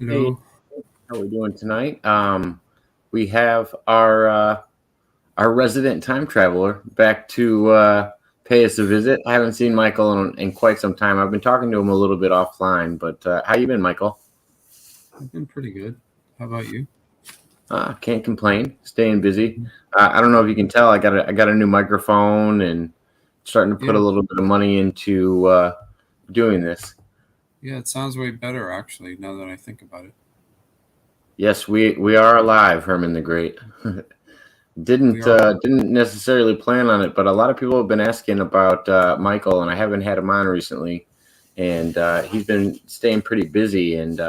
Hey, Hello. how are we doing tonight? We have our resident time traveler back to pay us a visit. I haven't seen Michael in quite some time. I've been talking to him a little bit offline, but how you been, Michael? I've been pretty good. How about you? Can't complain. Staying busy. I don't know if you can tell. I got a new microphone and starting to put a Yeah, little bit of money into doing this. yeah, it sounds way better actually, now that I think about it. Yes, we are alive, Herman the Great. We Didn't are. didn't necessarily plan on it, but a lot of people have been asking about Michael, and I haven't had him on recently, and he's been staying pretty busy, and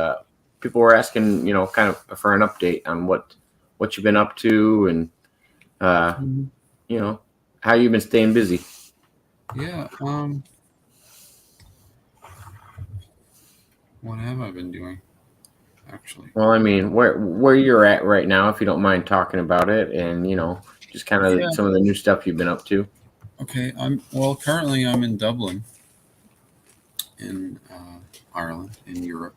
people were asking, kind of for an update on what you've been up to, and uh, Mhm. you know, how you've been staying busy. Yeah, what have I been doing actually? Well, I mean, where you're at right now, if you don't mind talking about it, and just kind Yeah. of some of the new stuff you've been up to. Okay, currently I'm in Dublin in Ireland in Europe,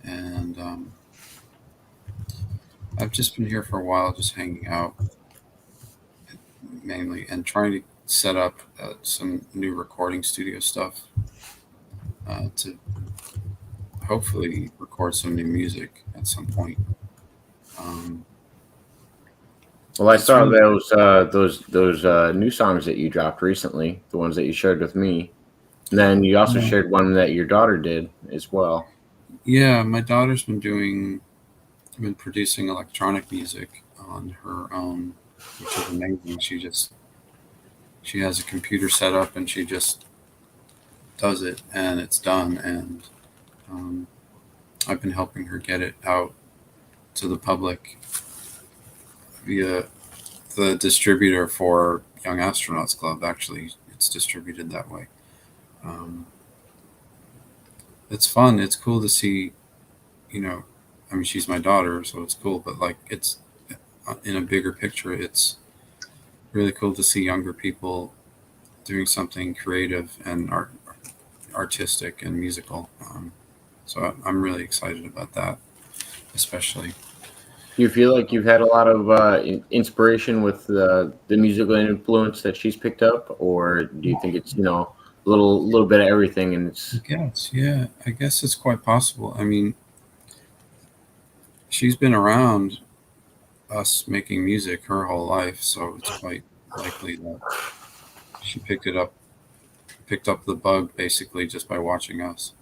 and I've just been here for a while just hanging out mainly and trying to set up some new recording studio stuff to hopefully record some new music at some point. Um, Well, I it's saw really those new songs that you dropped recently, the ones that you shared with me. And then you also yeah. shared one that your daughter did as well. Yeah, my daughter's been producing electronic music on her own, which is amazing. She has a computer set up and she just does it and it's done. And um, I've been helping her get it out to the public via the distributor for Young Astronauts Club. Actually, it's distributed that way. Um, it's fun. It's cool to see. You know, I mean, she's my daughter, so it's cool. But like, it's in a bigger picture. It's really cool to see younger people doing something creative and artistic and musical. So I'm really excited about that, especially. Do you feel like you've had a lot of inspiration with the musical influence that she's picked up, or do you think it's a little bit of everything and I it's guess, yeah, I guess it's quite possible. I mean, she's been around us making music her whole life, so it's quite likely that she picked up the bug basically just by watching us,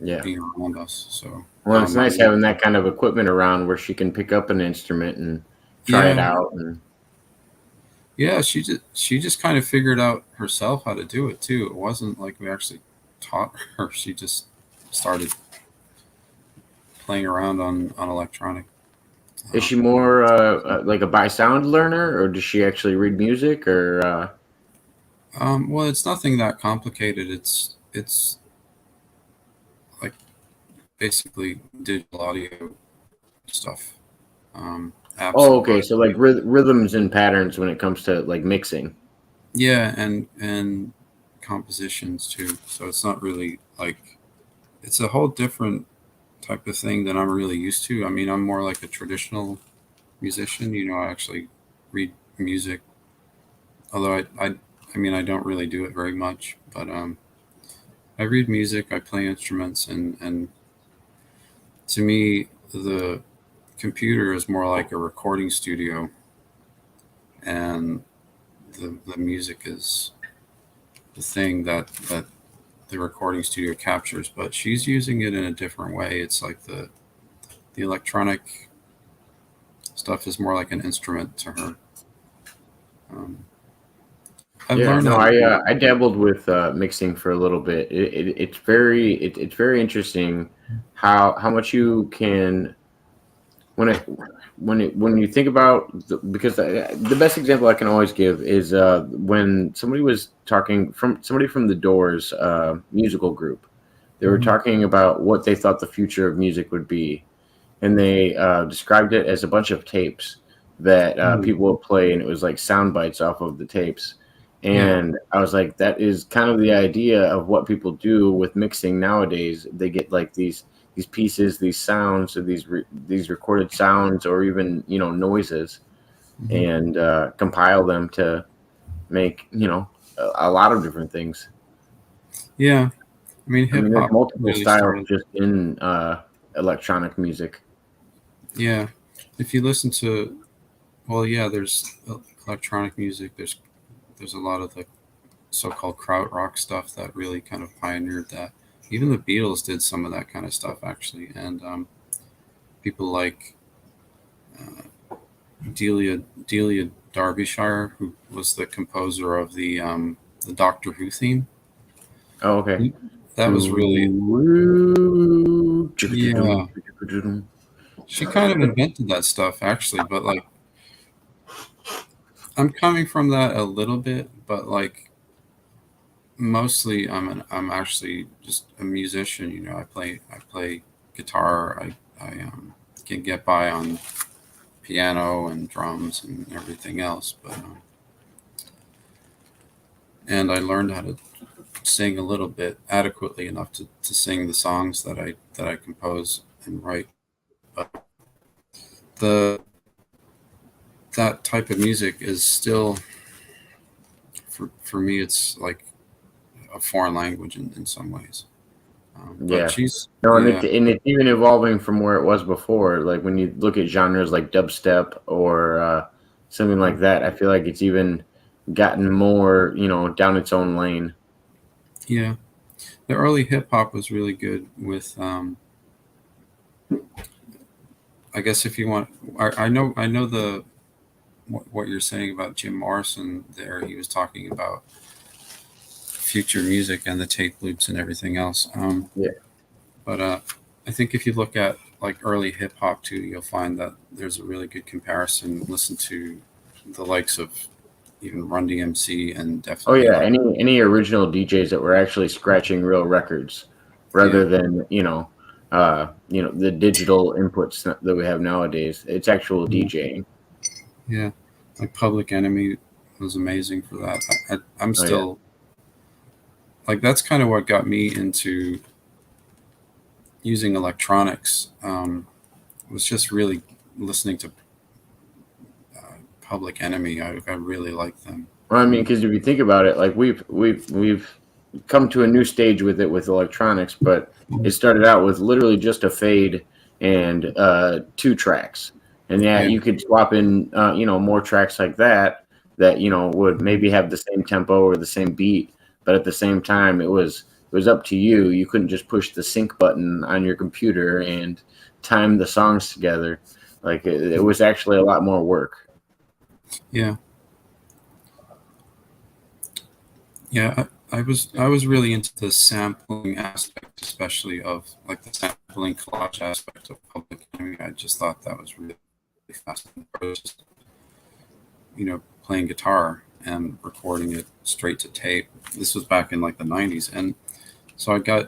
yeah? being around us. So, Well, it's nice I'm really, having that kind of equipment around where she can pick up an instrument and try it yeah, out. And yeah, she just kind of figured out herself how to do it too. It wasn't like we actually taught her. She just started playing around on electronic. is she more like a by sound learner, or does she actually read music, or Well, it's nothing that complicated. It's like basically digital audio stuff, apps oh, and okay, so like programs. rhythms and patterns when it comes to like mixing. Yeah, and compositions too. So it's not really like it's a whole different type of thing than I'm really used to. I mean, I'm more like a traditional musician. I actually read music, although I mean, I don't really do it very much. But I read music, I play instruments, and to me, the computer is more like a recording studio, and the music is the thing that the recording studio captures. But she's using it in a different way. It's like the electronic stuff is more like an instrument to her. Um, I've Yeah, learned no, how to do it. I dabbled with mixing for a little bit. It's very interesting how much you can when it when you think about because the best example I can always give is when somebody from the Doors musical group. They were Mhm. talking about what they thought the future of music would be, and they described it as a bunch of tapes that Mhm. people would play, and it was like sound bites off of the tapes. Yeah, And I was like, that is kind of the idea of what people do with mixing nowadays. They get like pieces, these sounds, or these recorded sounds, or even noises, Hmm. and compile them to make a lot of different things. Yeah, I mean, I hip mean, there's hop multiple really styles started. just in electronic music. Yeah, if you listen to, well, yeah, there's electronic music. There's a lot of the so-called krautrock stuff that really kind of pioneered that. Even the Beatles did some of that kind of stuff actually, and people like Delia Derbyshire, who was the composer of the Doctor Who theme. Oh, okay. That was really, yeah. She kind of invented that stuff actually, but like I'm coming from that a little bit, but like mostly I'm actually just a musician. You know, I play guitar. I can get by on piano and drums and everything else, but and I learned how to sing a little bit adequately enough to sing the songs that I compose and write. But the that type of music is still for me it's like a foreign language in some ways. But Yeah. she's No, and yeah, it's even evolving from where it was before. Like when you look at genres like dubstep or something like that, I feel like it's even gotten more, down its own lane. yeah. The early hip hop was really good with I guess if you want I know the what you're saying about Jim Morrison there. He was talking about future music and the tape loops and everything else. Yeah. But I think if you look at like early hip hop too, you'll find that there's a really good comparison. Listen to the likes of even Run DMC and Oh definitely yeah. like Any original DJs that were actually scratching real records yeah, rather than the digital inputs that we have nowadays. It's actual yeah, DJing. yeah. Like Public Enemy was amazing for that. I'm Oh yeah. still like that's kind of what got me into using electronics. Was just really listening to Public Enemy. I really like them. Well, I mean, Um, because if you think about it, like we've come to a new stage with it with electronics, but it started out with literally just a fade and two tracks, and yeah, yeah, you could swap in more tracks like that would maybe have the same tempo or the same beat, but at the same time it was up to you. You couldn't just push the sync button on your computer and time the songs together. Like it was actually a lot more work. yeah, yeah. I was really into the sampling aspect, especially of like the sampling collage aspect of Public Enemy. I just thought that was really fascinating. I was just playing guitar and recording it straight to tape. This was back in like the '90s, and so I got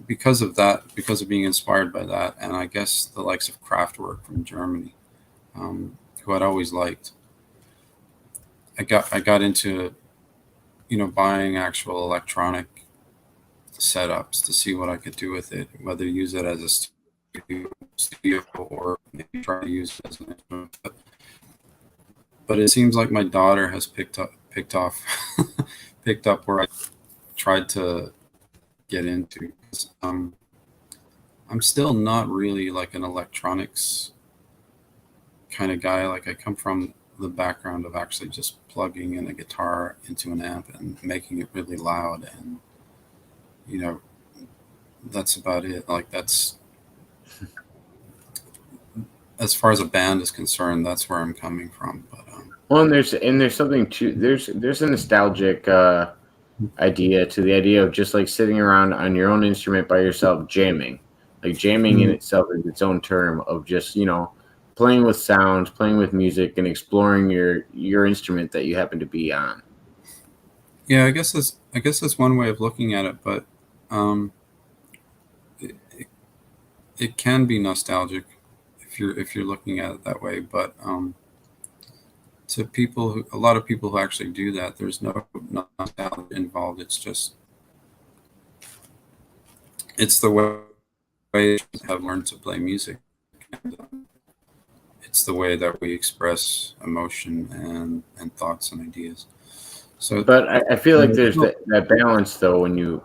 because of that, because of being inspired by that, and I guess the likes of Kraftwerk from Germany, who I'd always liked. I got into buying actual electronic setups to see what I could do with it, whether use it as a studio or maybe try to use it as an instrument. But it seems like my daughter has picked up where I tried to get into. I'm still not really like an electronics kind of guy. Like I come from the background of actually just plugging in a guitar into an amp and making it really loud, and you know that's about it. Like that's as far as a band is concerned, that's where I'm coming from. But Well, and there's something to there's a nostalgic idea to the idea of just like sitting around on your own instrument by yourself jamming. Like jamming in mm, itself is its own term of just playing with sounds, playing with music, and exploring your instrument that you happen to be on. yeah, I guess that's one way of looking at it. But um, it can be nostalgic if you're looking at it that way. But to a lot of people who actually do that, there's no nostalgia involved. It's the way way have learned to play music. And, it's the way that we express emotion and thoughts and ideas. So, But I feel like there's that balance though. When you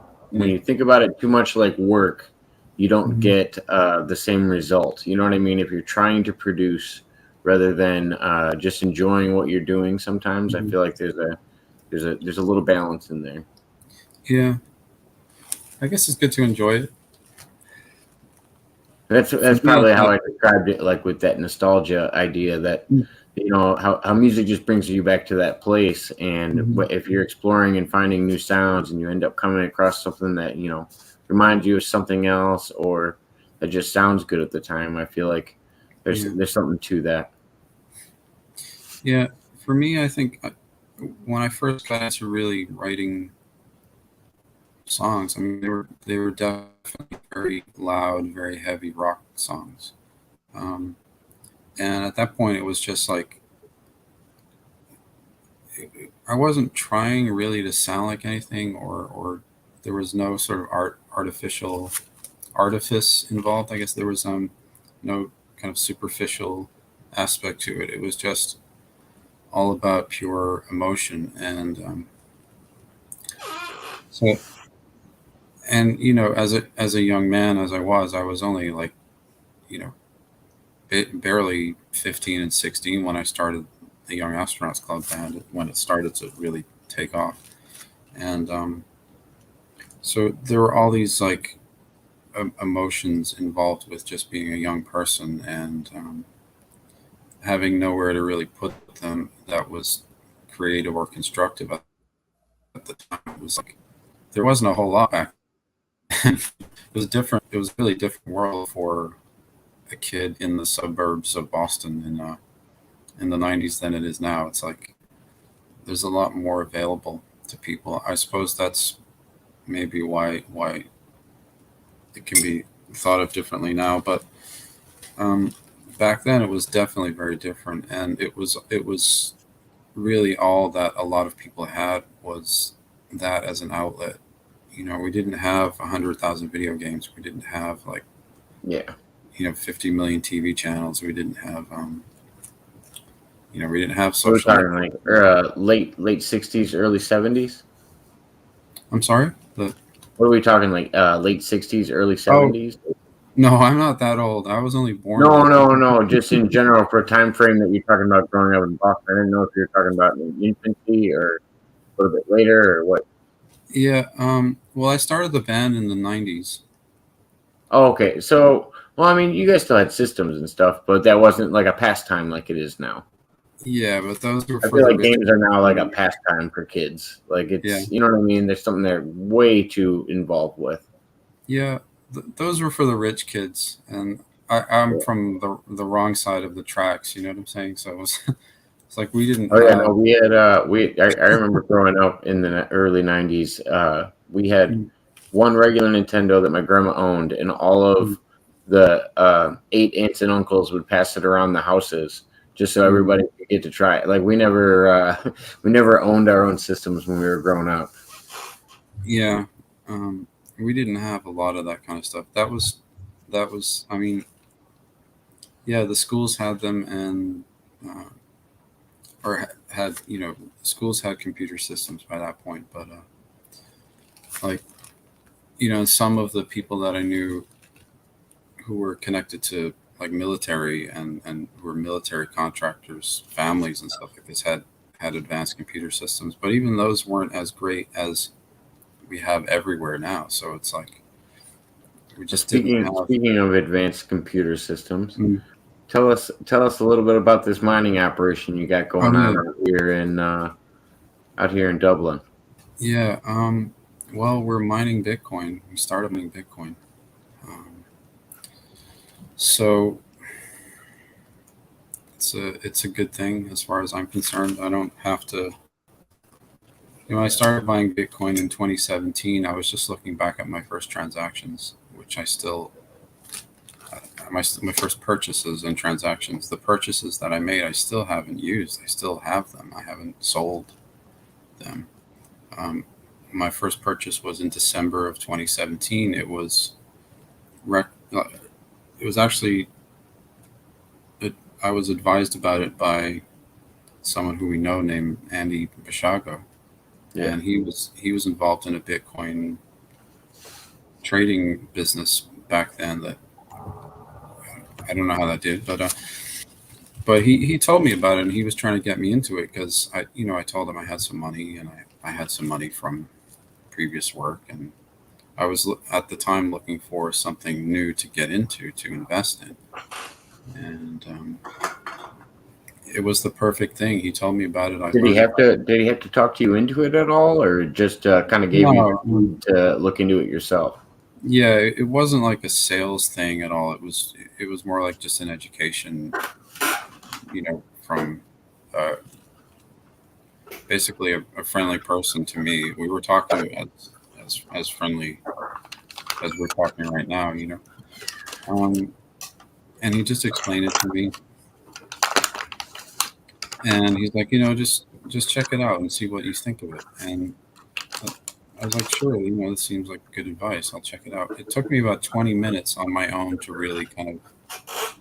think about it too much like work, you don't Mhm. get the same result. You know what I mean? If you're trying to produce rather than just enjoying what you're doing, sometimes I Mhm. feel like there's a little balance in there. Yeah, I guess it's good to enjoy it. For That's me, probably how I described it, like with that nostalgia idea that how music just brings you back to that place, and Mhm. if you're exploring and finding new sounds, and you end up coming across something that reminds you of something else, or that just sounds good at the time, I feel like Yeah, there's something to that. yeah. For me, I think when I first got into really writing songs, I mean, they were definitely very loud, very heavy rock songs. Um, and at that point, it was just like I wasn't trying really to sound like anything, or there was no sort of artificial artifice involved. I guess there was no kind of superficial aspect to it. It was just all about pure emotion, and so and as a young man as I was only like you know barely 15 and 16 when I started the Young Astronauts Club band, when it started to really take off. And so there were all these like emotions involved with just being a young person, and having nowhere to really put them that was creative or constructive at the time. It was like there wasn't a whole lot back then. It was different. It was a really different world for a kid in the suburbs of Boston in the 90s than it is now. It's like there's a lot more available to people. I suppose that's maybe why it can be thought of differently now, but um, back then it was definitely very different, and it was really all that a lot of people had was that as an outlet. We didn't have 100,000 video games. We didn't have like Yeah, 50 million TV channels. We didn't have we didn't have we're social talking networks. like late '60s, early '70s. I'm sorry. What are we talking, like late '60s, early Oh '70s? no, I'm not that old. I was only born No, like no, no. Just in general, for a time frame that you're talking about growing up in Boston. I didn't know if you were talking about in infancy or a little bit later or what. yeah. Well, I started the band in the 90s. Oh, okay. So, well, I mean, you guys still had systems and stuff, but that wasn't like a pastime like it is now. Yeah, but those were I for feel the like rich. games are now like a pastime for kids. Like Yeah, you know what I mean? There's something they're way too involved with. yeah. Those were for the rich kids, and I'm Yeah. from the wrong side of the tracks. You know what I'm saying? So it was, it's like we didn't Oh yeah, no, have. we had I remember growing up in the early '90s. We had Mm, one regular Nintendo that my grandma owned, and all mm, of the eight aunts and uncles would pass it around the houses just so mm. everybody could get to try it. Like we never owned our own systems when we were growing up. Yeah, we didn't have a lot of that kind of stuff. That was. I mean, yeah, the schools had them, and uh, or had schools had computer systems by that point, but like some of the people that I knew who were connected to like military and who were military contractors, families and stuff like this had advanced computer systems, but even those weren't as great as we have everywhere now. So it's like we Well, just didn't have. speaking of advanced computer systems, Mm. tell us a little bit about this mining operation you got Oh going yeah, on out here in Dublin. yeah. Well, we're mining Bitcoin. We started mining Bitcoin. Um, so it's a good thing as far as I'm concerned. I don't have to. When I started buying Bitcoin in 2017, I was just looking back at my first transactions, which I still my first purchases and transactions. The purchases that I made, I still haven't used. I still have them. I haven't sold them. Um, my first purchase was in December of 2017. It was it was actually I was advised about it by someone who we know named Andy Bishago, Yeah. and he was involved in a Bitcoin trading business back then. That I don't know how that did, but he told me about it, and he was trying to get me into it because I told him I had some money, and I had some money from previous work, and I was at the time looking for something new to get into to invest in, and it was the perfect thing. He told me about it. I Did he learned have about it. to? Did he have to talk to you into it at all, or just kind of gave you the No, food to look into it yourself? yeah, it wasn't like a sales thing at all. It was more like just an education, from uh, basically a friendly person to me. We were talking as friendly as we're talking right now, Um, and he just explained it to me, and he's like, just check it out and see what you think of it. And I was like, sure, this seems like good advice. I'll check it out. It took me about 20 minutes on my own to really kind of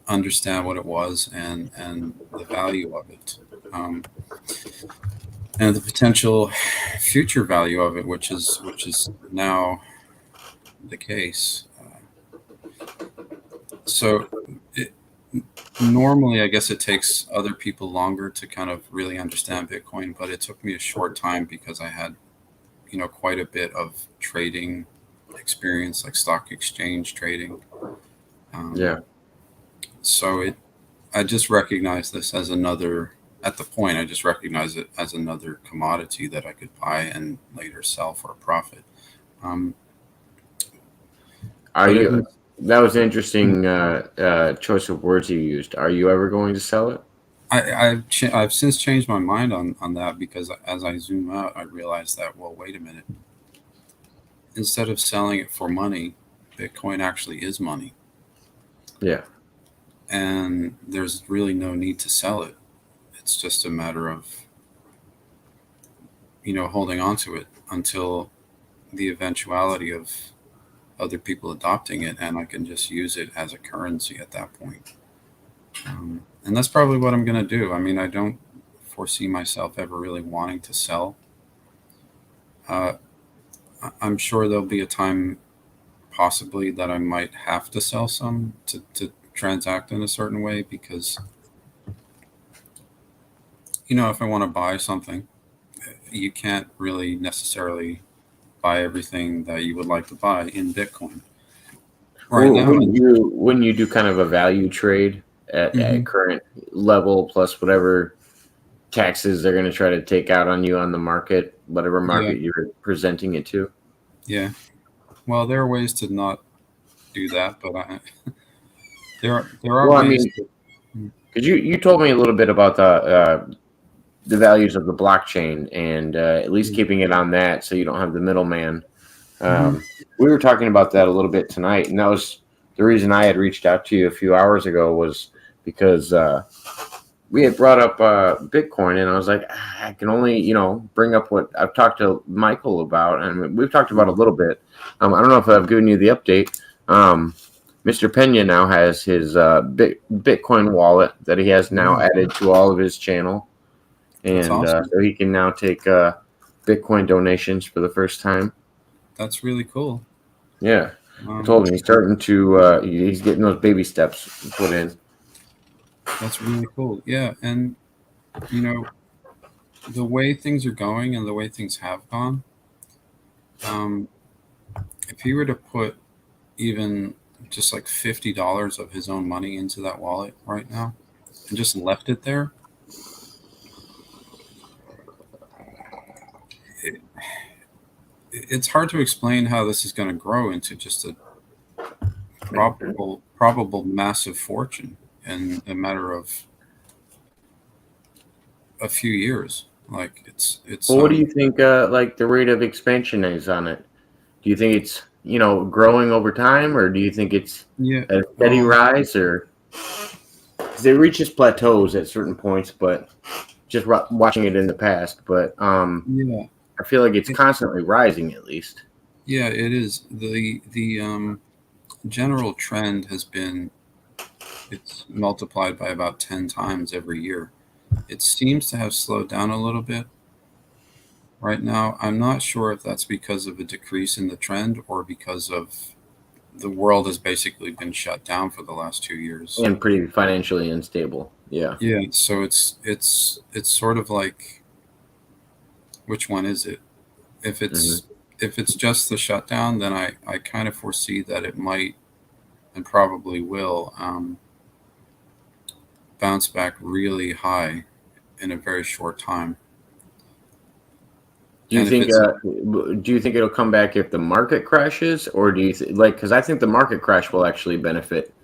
understand what it was and the value of it, and the potential future value of it, which is now the case. So it, normally, I guess it takes other people longer to kind of really understand Bitcoin, but it took me a short time because I had, quite a bit of trading experience, like stock exchange trading. Um, Yeah. so I just recognize this as another. At the point, I just recognize it as another commodity that I could buy and later sell for a profit. Um, Are but it you? was, That was an interesting choice of words you used. Are you ever going to sell it? I've since changed my mind on that because as I zoom out, I realized that, well, wait a minute. Instead of selling it for money, Bitcoin actually is money, Yeah. and there's really no need to sell it. It's just a matter of holding on to it until the eventuality of other people adopting it, and I can just use it as a currency at that point. And that's probably what I'm going to do. I mean, I don't foresee myself ever really wanting to sell. Uh, I'm sure there'll be a time possibly that I might have to sell some to transact in a certain way because, if I want to buy something, you can't really necessarily buy everything that you would like to buy in Bitcoin right Well, now. when you do kind of a value trade at Mhm. current level plus whatever taxes they're going to try to take out on you on the market, whatever Yeah, market you're presenting it to. yeah. Well, there are ways to not do that, but there are Well, I ways mean, to. because you told me a little bit about the values of the blockchain and at least keeping it on that so you don't have the middleman. Mm-hmm. We were talking about that a little bit tonight, and that was the reason I had reached out to you a few hours ago was because we had brought up Bitcoin, and I was like, I can only bring up what I've talked to Michael about, and we've talked about a little bit. I don't know if I've given you the update. Mr. Pena now has his Bitcoin wallet that he has now added to all of his channel, That's and awesome. so he can now take Bitcoin donations for the first time. That's really cool. Yeah, I Um, told him he's starting to he's getting those baby steps put in. that's really cool. Yeah, and you know the way things are going and the way things have gone. Um, if he were to put even just like $50 of his own money into that wallet right now and just left it there, it, it's hard to explain how this is going to grow into just a probable massive fortune in a matter of a few years. Like it's Well, what do you think? Like the rate of expansion is on it? Do you think it's growing over time, or do you think it's yeah. a steady rise, or because it reaches plateaus at certain points, but just watching it in the past, but Yeah. I feel like it's It, constantly rising at least. yeah, it is. The general trend has been it's multiplied by about 10 times every year. It seems to have slowed down a little bit right now. I'm not sure if that's because of a decrease in the trend or because of the world has basically been shut down for the last 2 years. And pretty financially unstable. Yeah. Yeah, so it's sort of like, which one is it? If Hmm. it's just the shutdown, then I kind of foresee that it might and probably will bounce back really high in a very short time. Do you And if think? it's Do you think it'll come back if the market crashes, or do you like? Because I think the market crash will actually benefit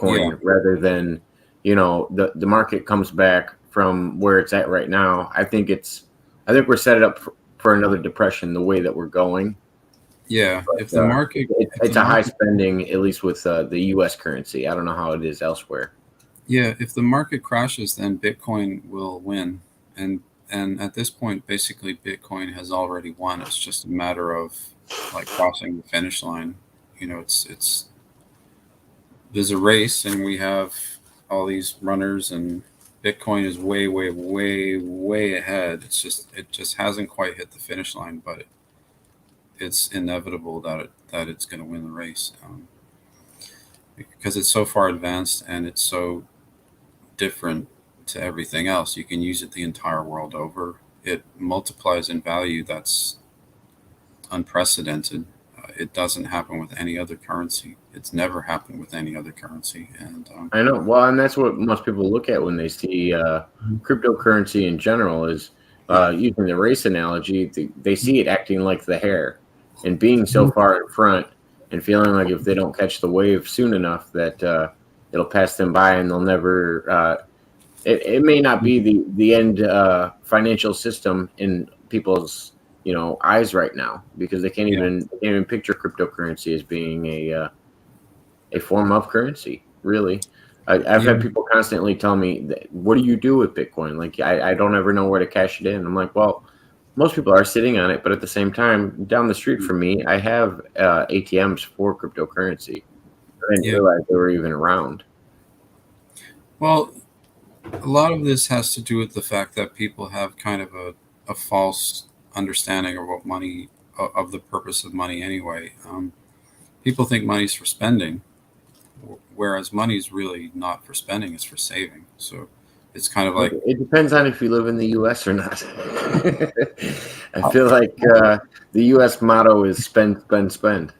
yeah, Bitcoin rather than, the market comes back from where it's at right now. I think we're set up for another depression the way that we're going. yeah, But if the it's a high market spending, at least with the U.S. currency. I don't know how it is elsewhere. yeah, if the market crashes, then Bitcoin will win. And at this point, basically Bitcoin has already won. It's just a matter of like crossing the finish line. It's there's a race and we have all these runners and Bitcoin is way, way, way, way ahead. It just hasn't quite hit the finish line, but it's inevitable that it's going to win the race because it's so far advanced and it's so different to everything else. You can use it the entire world over. It multiplies in value. That's unprecedented. It doesn't happen with any other currency. It's never happened with any other currency. And I know. Well, and that's what most people look at when they see cryptocurrency in general is using the race analogy. They see it acting like the hare and being so far in front and feeling like if they don't catch the wave soon enough that it'll pass them by and they'll never. It may not be the end financial system in people's eyes right now because yeah, they can't even picture cryptocurrency as being a form of currency, really. I've yeah, had people constantly tell me, "What do you do with Bitcoin?" Like, I don't ever know where to cash it in. I'm like, well, most people are sitting on it, but at the same time, down the street from me, I have ATMs for cryptocurrency. I didn't yeah. realize they were even around. Well, a lot of this has to do with the fact that people have kind of a false understanding of what money, of the purpose of money anyway. People think money's for spending, whereas money's really not for spending, it's for saving. So it's kind of like, It depends on if you live in the U.S. or not. I uh, feel like the U.S. motto is spend, spend, spend.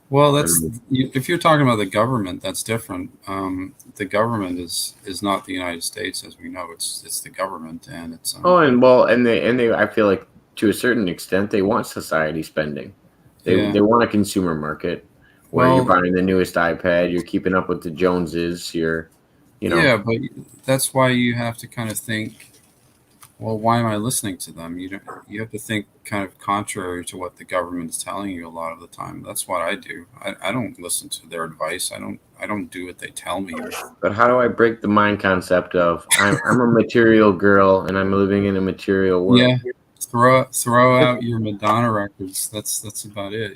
well, I mean, if you're talking about the government, that's different. The government is not the United States, as we know. It's the government, and it's oh, and well, and they, I feel like to a certain extent, they want society spending. yeah. They want a consumer market where you're Well, buying the newest iPad, you're keeping up with the Joneses, you know, yeah, but that's why you have to kind of think, well, why am I listening to them? You have to think kind of contrary to what the government is telling you a lot of the time. That's what I do. I don't listen to their advice. I don't do what they tell me. but how do I break the mind concept of I'm a material girl and I'm living in a material Yeah, world? throw out your Madonna records. That's about it.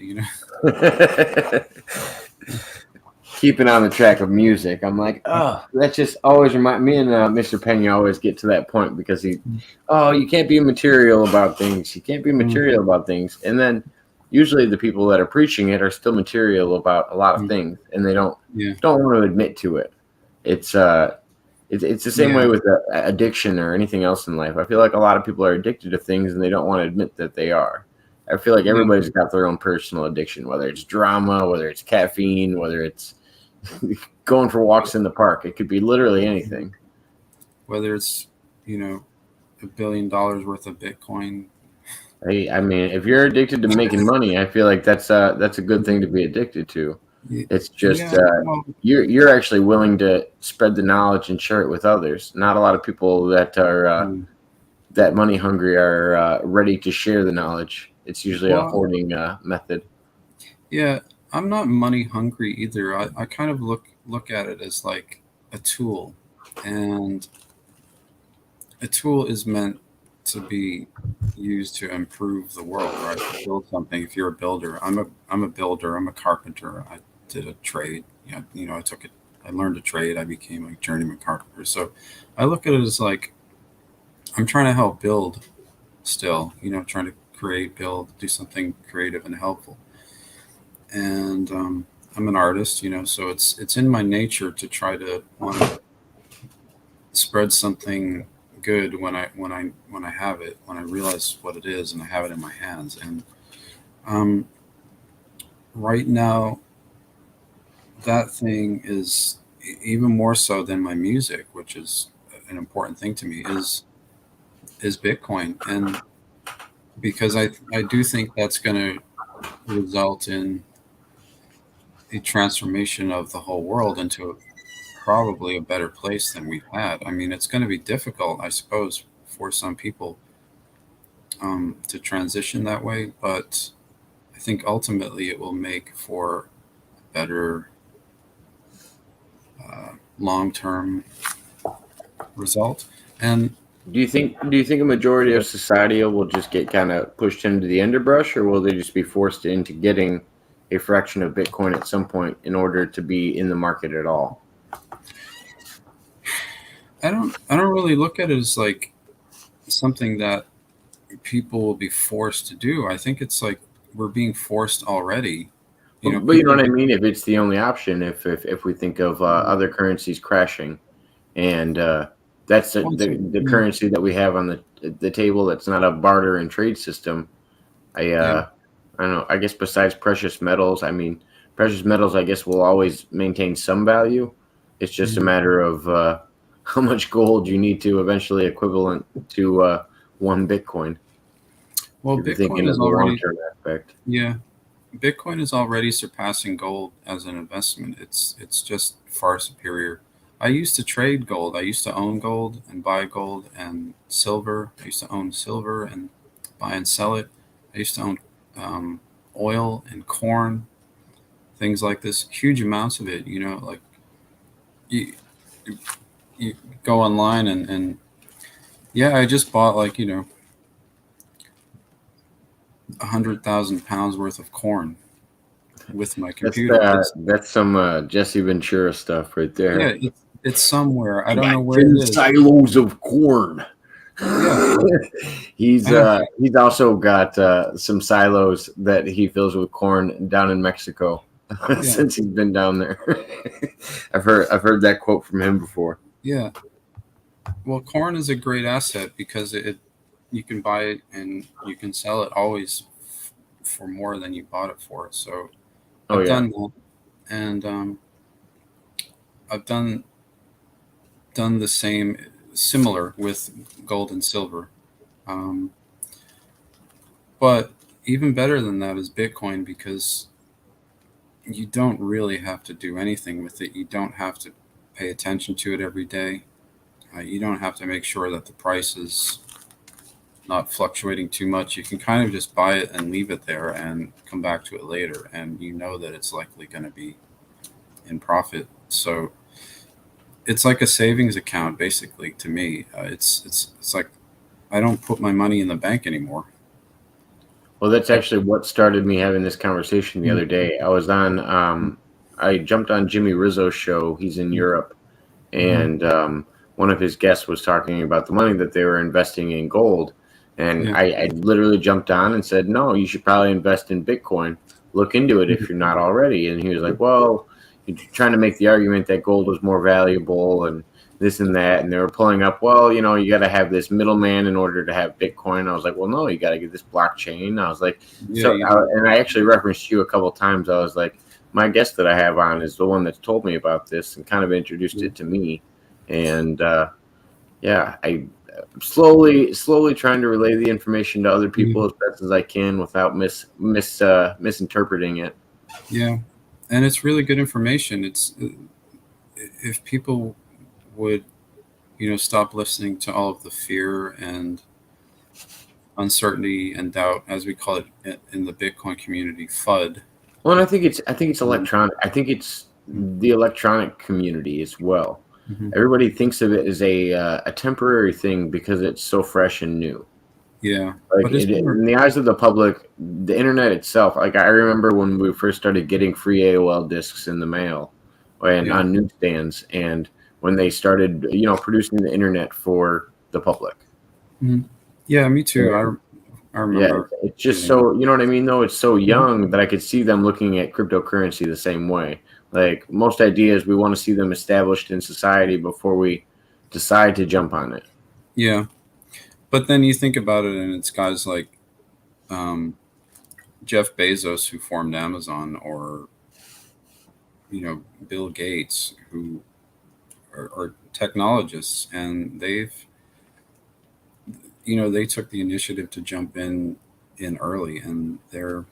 Keeping on the track of music, I'm like, oh, that just always remind me and Mr. Pena always get to that point because oh, you can't be material about things. You can't be material about things, and then usually the people that are preaching it are still material about a lot of things, and they Yeah, don't want to admit to it. It's it's the same way yeah, with addiction or anything else in life. I feel like a lot of people are addicted to things and they don't want to admit that they are. I feel like yeah. everybody's got their own personal addiction, whether it's drama, whether it's caffeine, whether it's going for walks in the park. It could be literally anything. Whether it's you know $1 billion worth of Bitcoin. I mean, if you're addicted to making money, I feel like that's a good thing to be addicted to. Yeah, It's just yeah, well, you're actually willing to spread the knowledge and share it with others. Not a lot of people that are mm, that money hungry are ready to share the knowledge. It's usually a well, hoarding method. yeah. I'm not money hungry either. I kind of look at it as like a tool, and a tool is meant to be used to improve the world, right? To build something. If you're a builder, I'm a builder. I'm a carpenter. did a trade. I took it. I learned to trade. I became a journeyman carpenter. So I look at it as like I'm trying to help build still. Trying to create, build, do something creative and helpful. And I'm an artist. So it's in my nature to try to want to spread something good when I have it, when I realize what it is and I have it in my hands. And um, right now, that thing is even more so than my music, which is an important thing to me, is Bitcoin. And because I do think that's going to result in a transformation of the whole world into probably a better place than we've had. I mean, it's going to be difficult, I suppose, for some people to transition that way, but I think ultimately it will make for a better long-term result. And Do you think a majority of society will just get kind of pushed into the underbrush, or will they just be forced into getting a fraction of Bitcoin at some point in order to be in the market at all? I don't really look at it as like something that people will be forced to do. I think it's like we're being forced already. But you know People. what I mean? If it's the only option, if we think of other currencies crashing, and that's the currency that we have on the table that's not a barter and trade system. Yeah. I don't know. I guess besides precious metals, I mean, precious metals, I guess, will always maintain some value. It's just a Mhm. matter of how much gold you need to eventually equivalent to 1 Bitcoin. Well, If you're thinking Bitcoin is of the long already. term aspect. Yeah. Bitcoin is already surpassing gold as an investment. It's just far superior. I used to trade gold. I used to own gold and buy gold and silver. I used to own silver and buy and sell it. I used to own oil and corn, things like this, huge amounts of it. Like you, you go online and yeah, I just bought like 100,000 pounds worth of corn with my computer. It's That's some Jesse Ventura stuff right Yeah, there. it's somewhere. I I don't got know where it 10 is. silos of corn. Yeah, he's I have. he's also got some silos that he fills with corn down in Mexico Yeah, since he's been down there. I've heard that quote from him before. yeah. Well, corn is a great asset because you can buy it and you can sell it always for more than you bought it for. So Oh I've yeah. done that, and I've done the same, similar with gold and silver. Um, but even better than that is Bitcoin because you don't really have to do anything with it. You don't have to pay attention to it every day. You don't have to make sure that the price is not fluctuating too much. You can kind of just buy it and leave it there and come back to it later, and you know that it's likely going to be in profit. So it's like a savings account, basically, to me. It's like I don't put my money in the bank anymore. Well, that's actually what started me having this conversation the other day. I jumped on Jimmy Rizzo's show. He's in Europe, Mm-hmm. and one of his guests was talking about the money that they were investing in gold. And Yeah. I literally jumped on and said, no, you should probably invest in Bitcoin. Look into it if you're not already. And he was like, well, you're trying to make the argument that gold was more valuable and this and that. And they were pulling up, well, you got to have this middleman in order to have Bitcoin. I was like, well, no, you got to get this blockchain. I was like, Yeah, you do. and I actually referenced you a couple of times. I was like, my guest that I have on is the one that's told me about this and kind of introduced Yeah. it to me. And yeah, I slowly trying to relay the information to other people Mhm. as best as I can without misinterpreting it. Yeah. And it's really good information. It's if people would stop listening to all of the fear and uncertainty and doubt, as we call it in the Bitcoin community, FUD. Well, and I think it's Mhm. electronic. I think it's the electronic community as well. Mhm. Everybody thinks of it as a temporary thing because it's so fresh and new. Yeah, Like but it's more. in the eyes of the public, the internet itself. Like I remember when we first started getting free AOL discs in the mail and Yeah. on newsstands, and when they started, producing the internet for the public. Mhm. Yeah, me too. I Yeah, remember it's just getting. so, you know what I mean, though? It's so Mhm. young that I could see them looking at cryptocurrency the same way. Like most ideas, we want to see them established in society before we decide to jump on it. Yeah, but then you think about it, and it's guys like um, Jeff Bezos who formed Amazon, or Bill Gates who are technologists, and they took the initiative to jump in early, and they're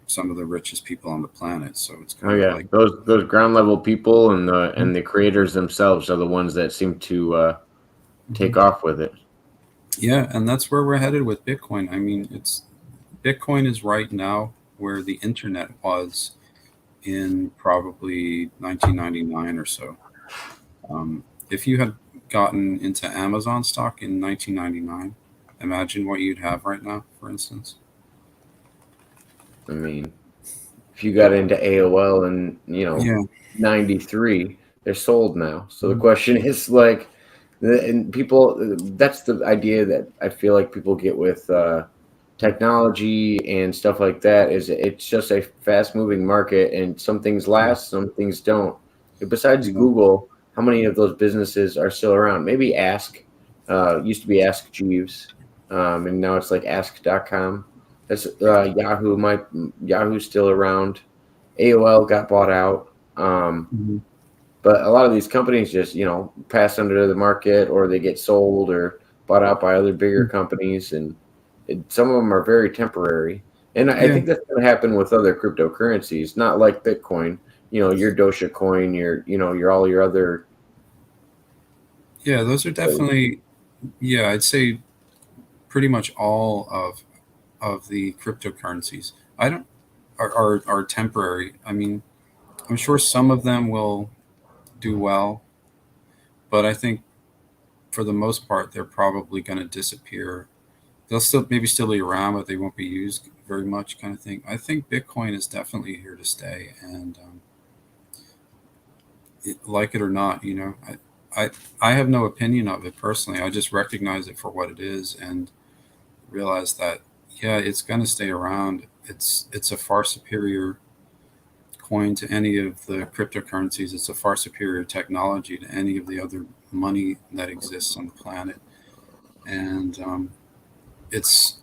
some of the richest people on the planet. So it's Oh kind of yeah, like, those ground level people and the creators themselves are the ones that seem to take Mhm. off with it. Yeah, and that's where we're headed with Bitcoin. I mean, it's Bitcoin is right now where the internet was in probably 1999 or so. If you had gotten into Amazon stock in 1999, imagine what you'd have right now, for instance. I mean, if you got into AOL in, Yeah. '93, they're sold now. So the Mhm. question is like, and people, that's the idea that I feel like people get with technology and stuff like that, is it's just a fast moving market, and some things Yeah. last, some things don't. Besides Yeah. Google, how many of those businesses are still around? Maybe Ask, used to be Ask Jeeves, and now it's like ask.com. That's Yahoo. Yahoo's still around. AOL got bought out. Mhm. But a lot of these companies just, pass under the market, or they get sold or bought out by other bigger companies. And some of them are very temporary. And I Yeah. think that's going to happen with other cryptocurrencies, not like Bitcoin, your Doja coin, your all your other. Yeah. Those are definitely, yeah, I'd say pretty much all of the cryptocurrencies. I don't are temporary. I mean, I'm sure some of them will do well, but I think for the most part, they're probably going to disappear. They'll still be around, but they won't be used very much, kind of thing. I think Bitcoin is definitely here to stay, and like it or not, I have no opinion of it personally. I just recognize it for what it is, and realize that, yeah, it's going to stay around. It's a far superior coin to any of the cryptocurrencies. It's a far superior technology to any of the other money that exists on the planet, and it's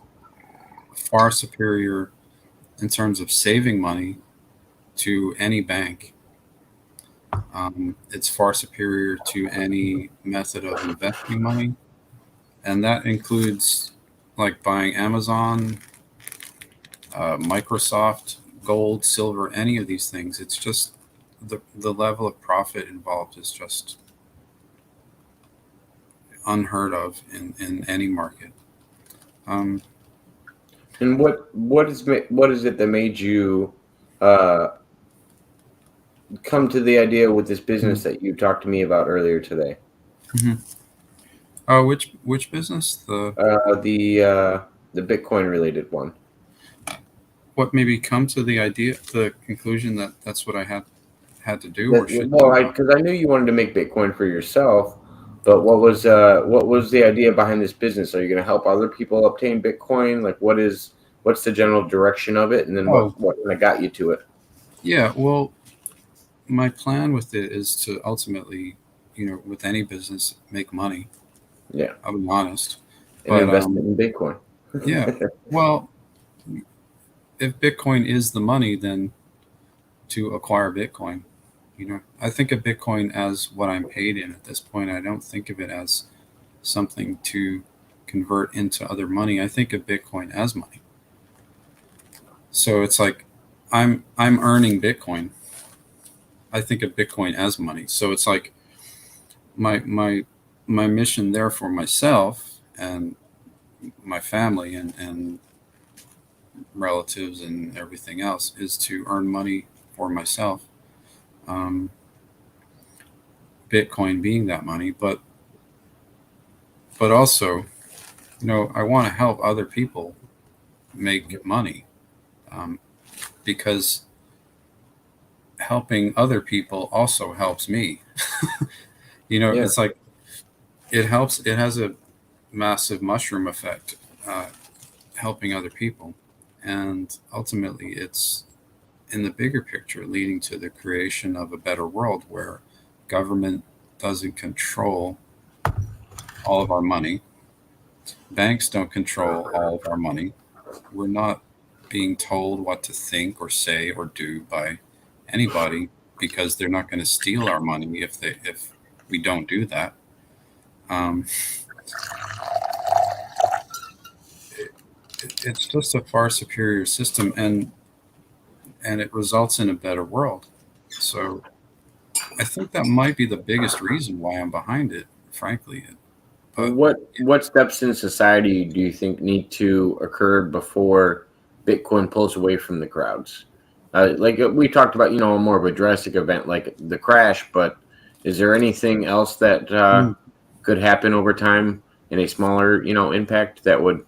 far superior in terms of saving money to any bank. It's far superior to any method of investing money, and that includes like buying Amazon, Microsoft, gold, silver, any of these things. It's just the level of profit involved is just unheard of in any market. Um, And what is it that made you uh, come to the idea with this business that you talked to me about earlier today? mhm. Which business? The Bitcoin related one. What maybe come to the conclusion that that's what I had to do or should Well, do? because I knew you wanted to make Bitcoin for yourself, but what was the idea behind this business? Are you going to help other people obtain Bitcoin? Like, what's the general direction of it, and then Oh, what kind of got you to it? yeah. Well, my plan with it is to ultimately, with any business, make money. Yeah, I'll be honest. an But investment in Bitcoin. yeah, well, if Bitcoin is the money, then to acquire Bitcoin, I think of Bitcoin as what I'm paid in at this point. I don't think of it as something to convert into other money. I think of Bitcoin as money. So it's like I'm earning Bitcoin. I think of Bitcoin as money. So it's like my my my mission there for myself and my family and relatives and everything else is to earn money for myself. Um, Bitcoin being that money, but also I want to help other people make money, because helping other people also helps me. Yeah. It's like it helps. It has a massive mushroom effect, uh, helping other people, and ultimately, it's in the bigger picture leading to the creation of a better world where government doesn't control all of our money, banks don't control all of our money. We're not being told what to think or say or do by anybody, because they're not going to steal our money if we don't do that. Um, it's just a far superior system, and it results in a better world. So I think that might be the biggest reason why I'm behind it, frankly. But What steps in society do you think need to occur before Bitcoin pulls away from the crowds? Like we talked about, more of a drastic event like the crash, but is there anything else that mm, could happen over time in a smaller, impact that would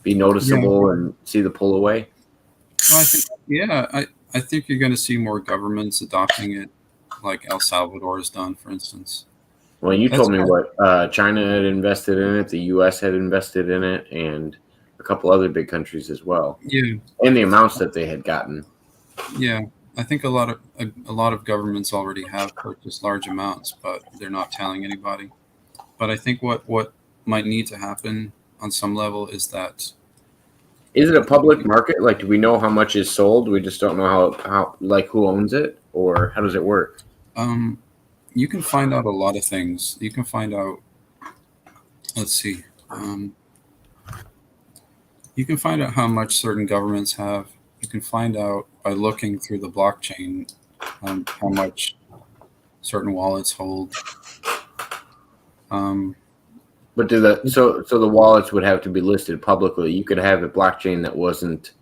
be yeah, noticeable and see the pull away? well, I think you're going to see more governments adopting it, like El Salvador has done, for instance. Well, you That's told me all. what China had invested in it, the U.S. had invested in it, and a couple other big countries as well, Yeah, and the amounts that they had gotten. yeah. I think a lot of governments already have purchased large amounts, but they're not telling anybody. But I think what might need to happen on some level is that Is it a public market? Like, do we know how much is sold? We just don't know how like who owns it, or how does it work? um, you can find out a lot of things. You can find out. Let's see. Um, you can find out how much certain governments have. You can find out by looking through the blockchain, how much certain wallets hold. Um, But do the so the wallets would have to be listed publicly. You could have a blockchain that wasn't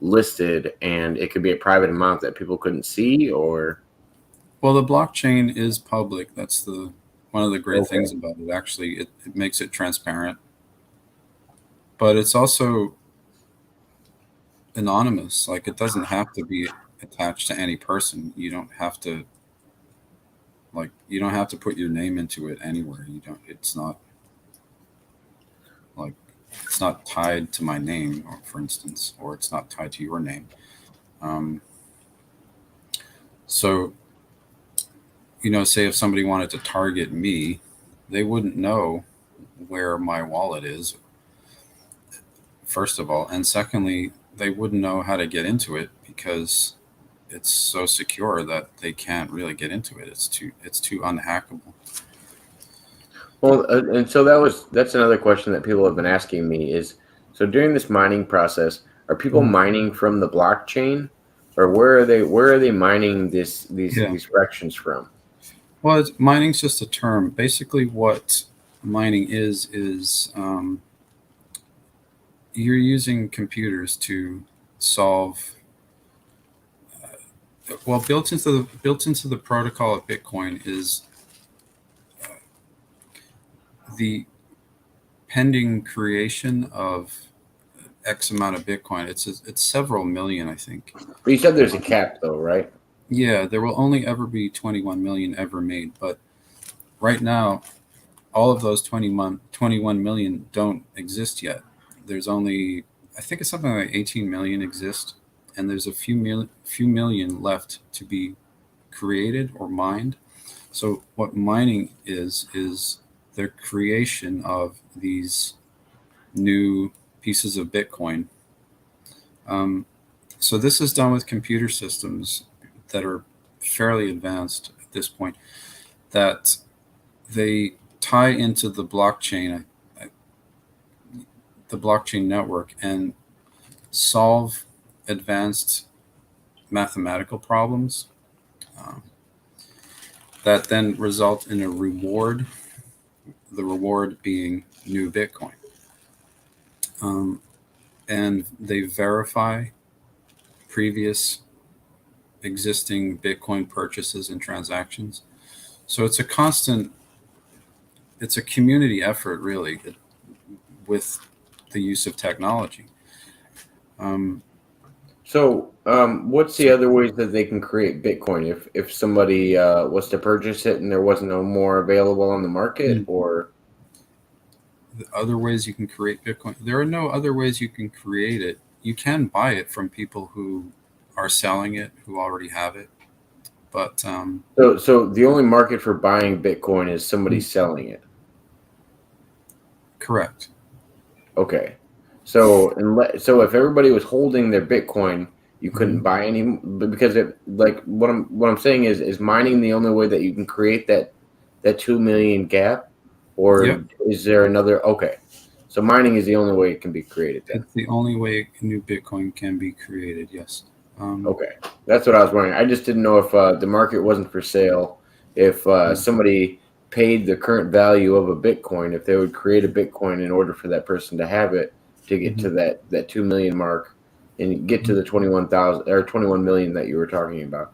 listed, and it could be a private amount that people couldn't see, or well, the blockchain is public. That's the one of the great okay. things about it. Actually, it makes it transparent, but it's also anonymous. Like, it doesn't have to be attached to any person. You don't have to put your name into it anywhere. You don't. Like it's not tied to my name, or, for instance, or it's not tied to your name. Um, so say if somebody wanted to target me, they wouldn't know where my wallet is, first of all, and secondly, they wouldn't know how to get into it because it's so secure that they can't really get into it. It's too unhackable. Well, and so that's another question that people have been asking me is so during this mining process, are people Mhm. mining from the blockchain, or where are they mining Yeah. these fractions from? Well, mining's just a term. Basically, what mining is you're using computers to solve. Well, built into the protocol of Bitcoin is the pending creation of X amount of Bitcoin. It's several million, I think. But you said there's a Um, cap, though, right? yeah, there will only ever be 21 million ever made, but right now, all of those 21 million don't exist yet. There's only, I think it's something like 18 million exist, and there's a few million left to be created or mined. So what mining is the creation of these new pieces of Bitcoin. Um, so this is done with computer systems that are fairly advanced at this point, that they tie into the blockchain network, and solve advanced mathematical problems, um, that then result in a reward. The reward being new Bitcoin, um, and they verify previous existing Bitcoin purchases and transactions. So it's a community effort, really, with the use of technology. So, what's the other ways that they can create Bitcoin if somebody was to purchase it and there wasn't no more available on the market, or the other ways you can create Bitcoin? There are no other ways you can create it. You can buy it from people who are selling it, who already have it. But so the only market for buying Bitcoin is somebody selling it. correct. Okay. So if everybody was holding their Bitcoin, you couldn't buy any, because what I'm saying is mining the only way that you can create that 2 million gap, or Yep. is there another? Okay. So mining is the only way it can be created then. It's the only way new Bitcoin can be created. Yes. Okay. That's what I was wondering. I just didn't know if the market wasn't for sale, if somebody paid the current value of a Bitcoin, if they would create a Bitcoin in order for that person to have it to get to that 2 million mark and get to the 21,000 or 21 million that you were talking about.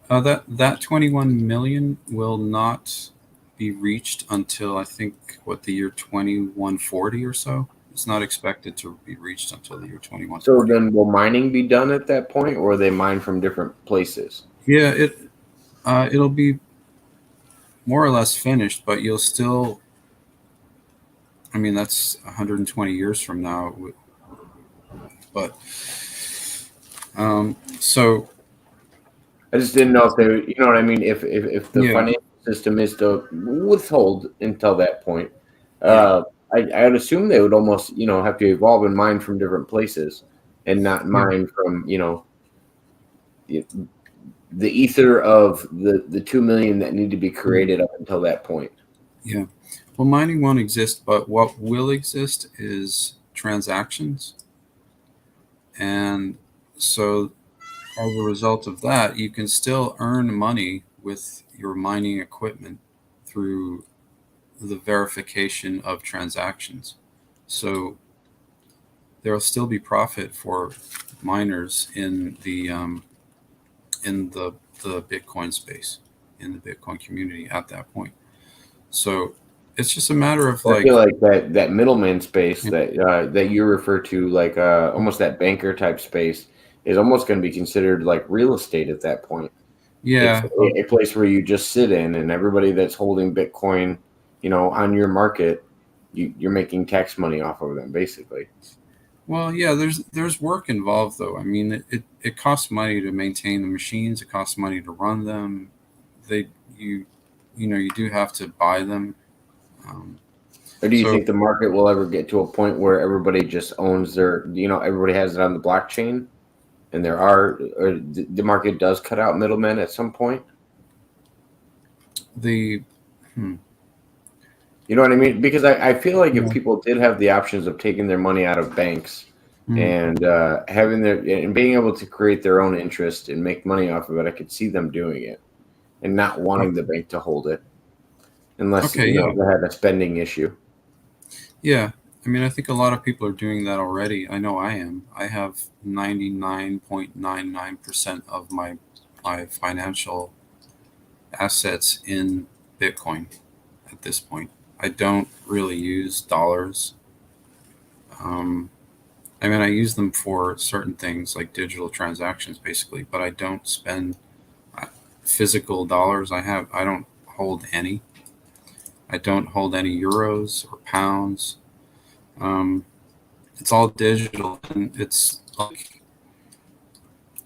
That 21 million will not be reached until, I think, the year 2140 or so. It's not expected to be reached until the year 2140. So then will mining be done at that point, or they mine from different places? Yeah, it'll be more or less finished, but you'll still, I mean, that's 120 years from now. But so I just didn't know if they, you know what I mean? If the financial system is to withhold until that point, I would assume they would almost, have to evolve and mine from different places and not mine from, the ether of the 2 million that need to be created up until that point. Yeah. Well, mining won't exist, but what will exist is transactions. And so as a result of that, you can still earn money with your mining equipment through the verification of transactions. So there will still be profit for miners in the Bitcoin space, in the Bitcoin community at that point. So it's just a matter of I feel like that middleman space that you refer to, like almost that banker type space, is almost going to be considered like real estate at that point. Yeah. It's a place where you just sit in, and everybody that's holding Bitcoin, on your market, you're making tax money off of them, basically. Well, yeah, there's work involved, though. I mean, it costs money to maintain the machines. It costs money to run them. You do have to buy them. Or do you think the market will ever get to a point where everybody just owns their, everybody has it on the blockchain, and or the market does cut out middlemen at some point? You know what I mean? Because I feel like if people did have the options of taking their money out of banks and having and being able to create their own interest and make money off of it, I could see them doing it and not wanting the bank to hold it unless they had a spending issue. Yeah. I mean, I think a lot of people are doing that already. I know I am. I have 99.99% of my financial assets in Bitcoin at this point. I don't really use dollars. I mean, I use them for certain things like digital transactions, basically, but I don't spend physical dollars. I don't hold any. I don't hold any euros or pounds. It's all digital, and it's like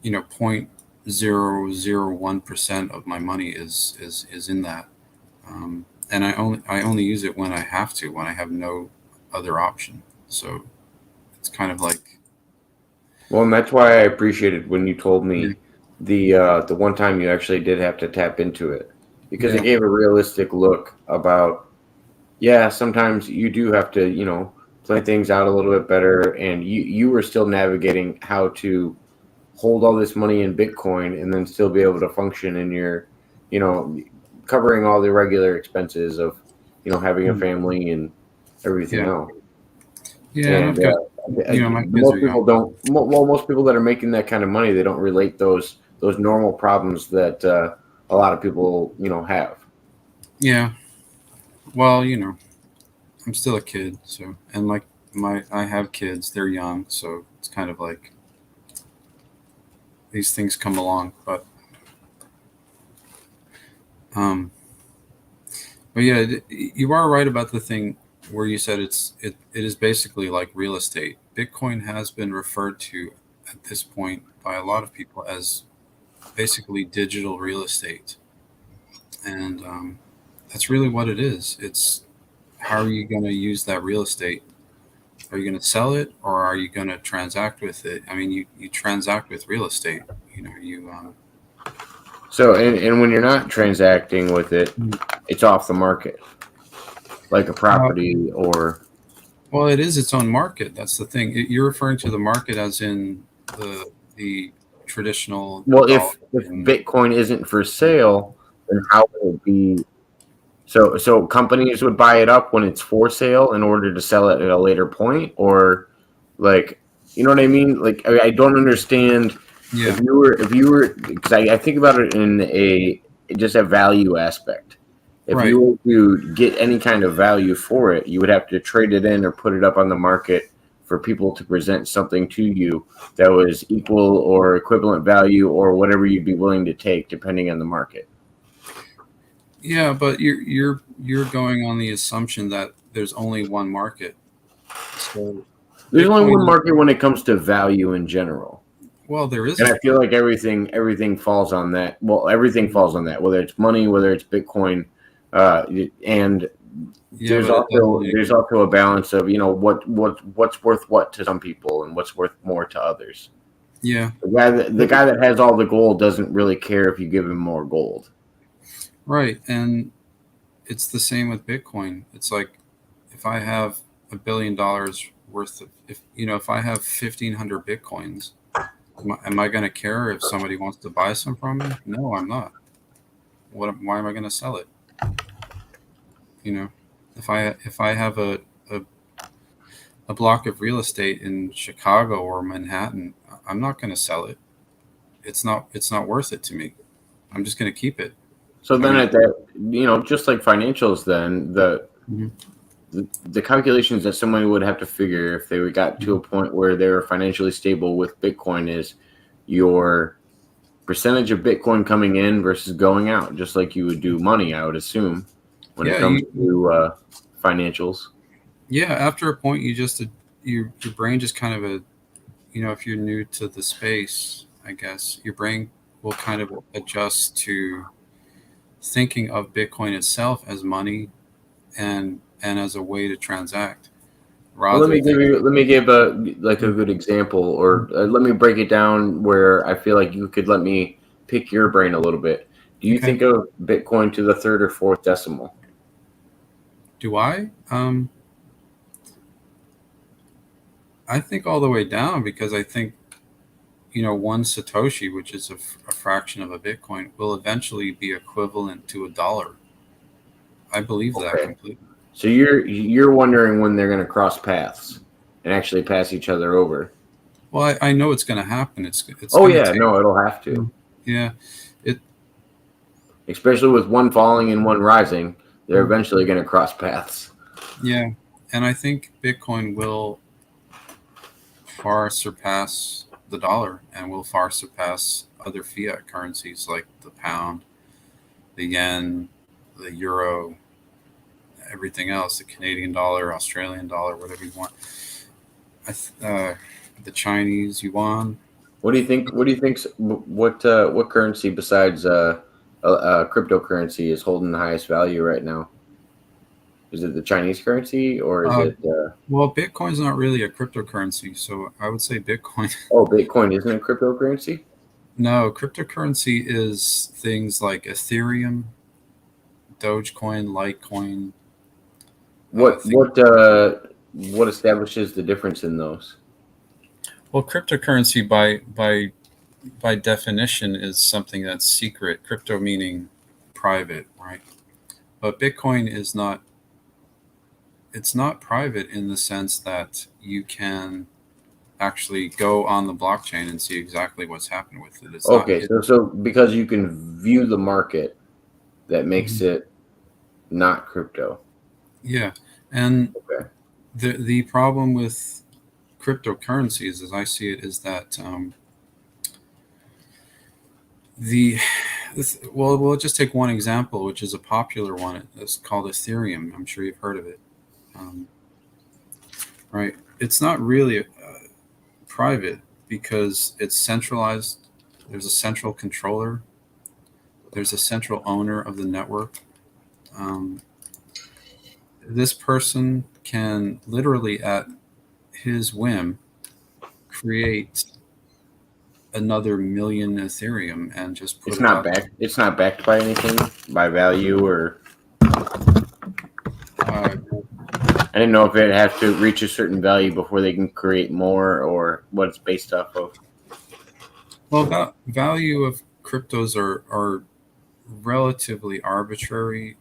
0.001% of my money is in that. And I only use it when I have to, when I have no other option. So it's kind of like. Well, and that's why I appreciated when you told me the one time you actually did have to tap into it, because it gave a realistic look about, sometimes you do have to, plan things out a little bit better, and you were still navigating how to hold all this money in Bitcoin and then still be able to function in your, covering all the regular expenses of, most people that are making that kind of money, they don't relate those normal problems that a lot of people, have. Yeah. Well, I'm still a kid, so and my I have kids. They're young, so it's kind of like these things come along. Um, but yeah, you are right about the thing where you said it is basically like real estate. Bitcoin has been referred to at this point by a lot of people as basically digital real estate, and that's really what it is. It's how are you going to use that real estate? Are you going to sell it or are you going to transact with it? I mean, you transact with real estate. You know, you So, and when you're not transacting with it, it's off the market, like a uh, property or. well, it is its own market. That's the thing. You're referring to the market as in the traditional Well, dollar. if And Bitcoin isn't for sale, then how would it be? So companies would buy it up when it's for sale in order to sell it at a later point, or like, you know what I mean? Like, I don't understand yeah, if you were because I think about it in a just a value aspect. If right. you were to get any kind of value for it, you would have to trade it in or put it up on the market for people to present something to you that was equal or equivalent value or whatever you'd be willing to take, depending on the market. Yeah, but you're going on the assumption that there's only one market. So There's only one Bitcoin, market when it comes to value in general. well, there And is I a feel like everything falls on that. Well, everything falls on that, whether it's money, whether it's Bitcoin, uh, and yeah, but it doesn't. there's also a balance of what's worth what to some people and what's worth more to others. Yeah, The guy that has all the gold doesn't really care if you give him more gold. right. And it's the same with Bitcoin. It's like if I have $1 billion worth of, if I have 1,500 Bitcoins, am I going to care if somebody wants to buy some from me? No, I'm not. Why am I going to sell it? You know, if I have a, a block of real estate in Chicago or Manhattan, I'm not going to sell it. It's not worth it to me. I'm just going to keep it. So I then mean, at that, just like financials, then mhm, the calculations that somebody would have to figure if they got to mhm. a point where they're financially stable with Bitcoin is your percentage of Bitcoin coming in versus going out, just like you would do money, I would assume, when it Yeah, comes to financials. yeah. After a point, your brain just kind of if you're new to the space, I guess your brain will kind of adjust to thinking of Bitcoin itself as money and as a way to transact Well, rather than. let me give a good example, or let me break it down where I feel like you could let me pick your brain a little bit. Do you Okay. think of Bitcoin to the third or fourth decimal? Do I? I think all the way down because I think one Satoshi, which is a fraction of a Bitcoin, will eventually be equivalent to $1. I believe that Okay. completely. So you're wondering when they're going to cross paths and actually pass each other over. Well, I know it's going to happen. It's Oh going to yeah, take. no, it'll have to. Yeah, it. Especially with one falling and one rising, they're eventually going to cross paths. Yeah, and I think Bitcoin will far surpass the dollar and will far surpass other fiat currencies like the pound, the yen, the euro, everything else, the Canadian dollar, Australian dollar, whatever you want. The Chinese yuan. What do you think? What do you think? What currency besides cryptocurrency is holding the highest value right now? Is it the Chinese currency or is Uh, it? well, Bitcoin's not really a cryptocurrency, so I would say Bitcoin. Oh, Bitcoin isn't a cryptocurrency. No, cryptocurrency is things like Ethereum, Dogecoin, Litecoin. What Think what uh, what establishes the difference in those? Well, cryptocurrency by definition is something that's secret. Crypto meaning private, right? But Bitcoin is not. It's not private in the sense that you can actually go on the blockchain and see exactly what's happened with it. It's not. Okay, so because you can view the market, that makes Mhm. it not crypto. Yeah, And Okay. the problem with cryptocurrencies, as I see it, is that the well, we'll just take one example, which is a popular one. It's called Ethereum. I'm sure you've heard of it. Um, right? It's not really private because it's centralized. There's a central controller. There's a central owner of the network. Um, this person can literally, at his whim, create another million Ethereum and just put It's it not out. backed. It's not backed by anything, by value, or Uh, I didn't know if it has to reach a certain value before they can create more, or what it's based off of. well, value of cryptos are relatively arbitrary.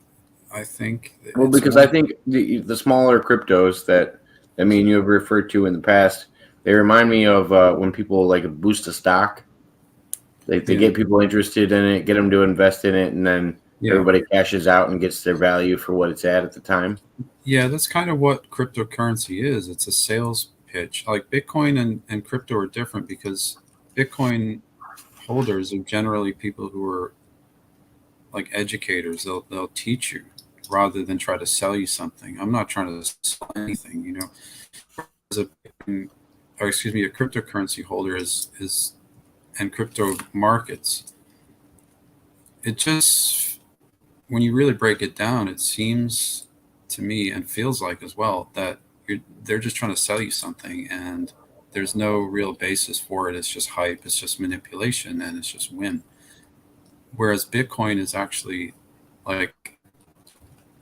I think Well, it's because I more. think the smaller cryptos that I mean you have referred to in the past, they remind me of when people like boost a stock. They Yeah, get people interested in it, get them to invest in it, and then yeah, everybody cashes out and gets their value for what it's at the time. yeah. That's kind of what cryptocurrency is. It's a sales pitch. Like Bitcoin and crypto are different because Bitcoin holders are generally people who are like educators. They'll teach you rather than try to sell you something. I'm not trying to sell anything. As a or excuse me, a cryptocurrency holder is and crypto markets. It just, when you really break it down, it seems to me and feels like as well that they're just trying to sell you something, and there's no real basis for it. It's just hype. It's just manipulation, and it's just whim. Whereas Bitcoin is actually, like,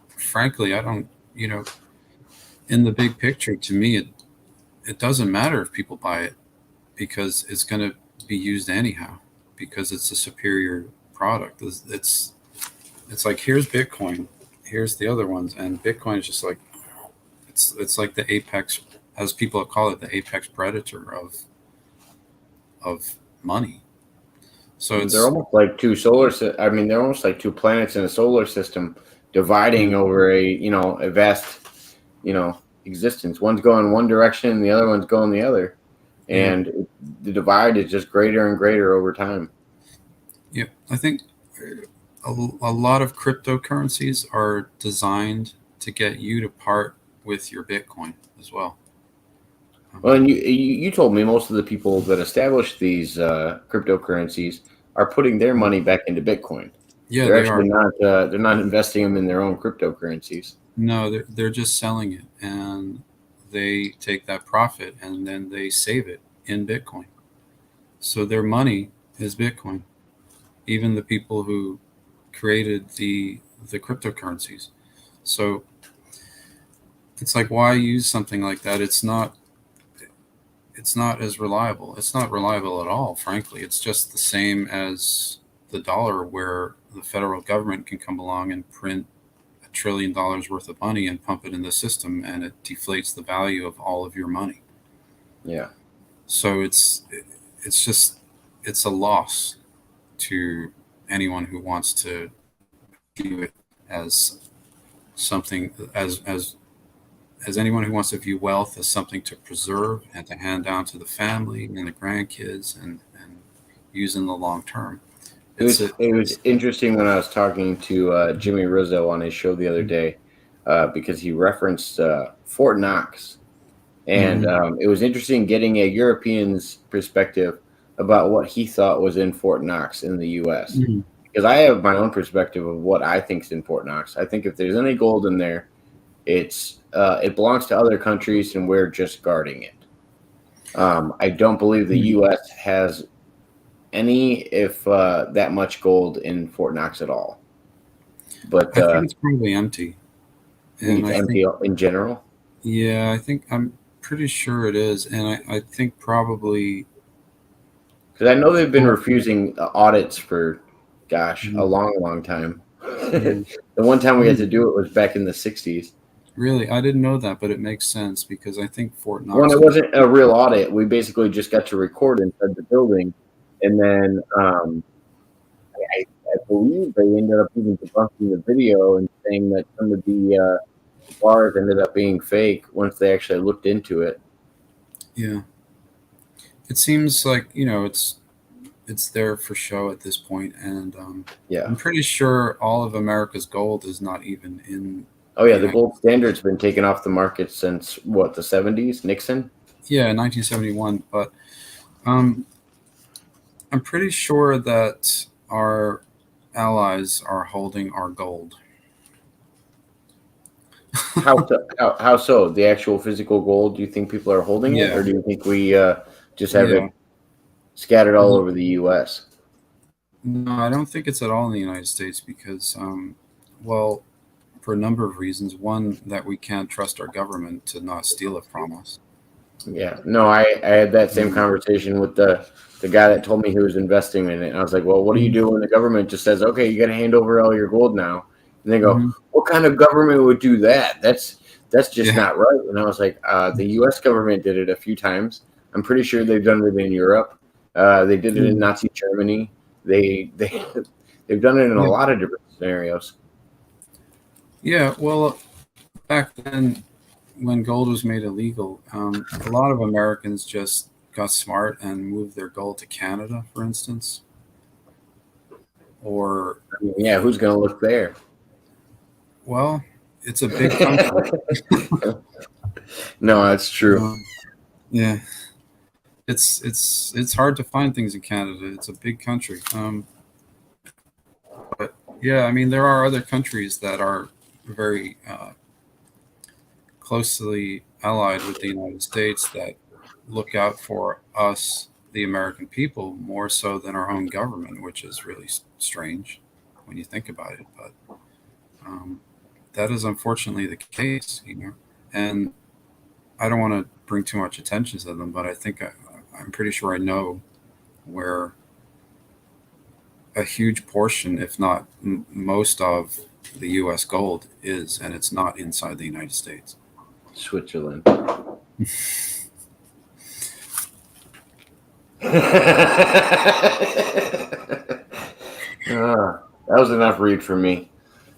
frankly, I don't, in the big picture, to me, it doesn't matter if people buy it because it's going to be used anyhow because it's a superior product. It's like, here's Bitcoin, here's the other ones, and Bitcoin is just like, it's like the apex, as people call it, the apex predator of money. So They're it's almost like two solar. I mean, they're almost like two planets in a solar system, dividing yeah, over a vast existence. One's going one direction, and the other one's going the other, yeah, and the divide is just greater and greater over time. yeah. I think a lot of cryptocurrencies are designed to get you to part with your Bitcoin as well. Well, Um, and you told me most of the people that establish these cryptocurrencies are putting their money back into Bitcoin. yeah, They're they actually are. not investing them in their own cryptocurrencies. No, they're just selling it, and they take that profit and then they save it in Bitcoin. So their money is Bitcoin. Even the people who created the cryptocurrencies. So it's like, why use something like that? It's not as reliable. It's not reliable at all, frankly. It's just the same as the dollar, where the federal government can come along and print $1 trillion worth of money and pump it in the system, and it deflates the value of all of your money. Yeah. So it's just, it's a loss to anyone who wants to view it as something, as anyone who wants to view wealth as something to preserve and to hand down to the family and the grandkids, and use in the long term. It's a It was interesting when I was talking to Jimmy Rizzo on his show the other day because he referenced Fort Knox, and Mhm. it was interesting getting a European's perspective about what he thought was in Fort Knox in the U.S. Mhm. Because I have my own perspective of what I think is in Fort Knox. I think if there's any gold in there, it belongs to other countries, and we're just guarding it. I don't believe the Mhm. U.S. has any, if that much gold in Fort Knox at all. But I think it's probably empty, I think and it's I think, empty in general. yeah, I'm pretty sure it is, and I think probably. Because I know they've been Well, refusing audits for, gosh, a mhm, long, long time. yeah. The one time we had to do it was back in the 60s. Really, I didn't know that, but it makes sense because I think Fort When Knox it was. wasn't a real audit, we basically just got to record inside the building. And then I believe they ended up even debunking the video and saying that some of the bars ended up being fake once they actually looked into it. Yeah, it seems like it's there for show at this point, and Yeah. I'm pretty sure all of America's gold is not even in Oh the yeah, the United. gold standard's been taken off the market since what, the 70s? Nixon? Yeah, 1971, but um, I'm pretty sure that our allies are holding our gold. How so? How so? The actual physical gold? Do you think people are holding it, Yeah, or do you think we just have yeah. it scattered all No, over the U.S.? no, I don't think it's at all in the United States because, well, for a number of reasons. One, that we can't trust our government to not steal it from us. Yeah. No, I had that same Mm, conversation with the guy that told me he was investing in it, and I was like, "Well, what do you mm, do when the government just says, okay, you got to hand over all your gold now?" And they go, mhm. "What kind of government would do that? That's just Yeah. not right." And I was like, "The U.S. government did it a few times. I'm pretty sure they've done it in Europe. They did it in Mm, Nazi Germany. They they've done it in a yeah. lot of different scenarios." Yeah. Well, back then, when gold was made illegal, a lot of Americans just got smart and moved their gold to Canada, for instance, or, I mean, yeah, who's going to look there? well, it's a big country. No, that's true. Um, yeah, it's hard to find things in Canada. It's a big country. But yeah, I mean, there are other countries that are very closely allied with the United States that look out for us, the American people, more so than our own government, which is really strange when you think about it. But um, that is unfortunately the case. And I don't want to bring too much attention to them, but I'm pretty sure I know where a huge portion, if not most of the U.S. gold is, and it's not inside the United States. Switzerland. That was enough read for me.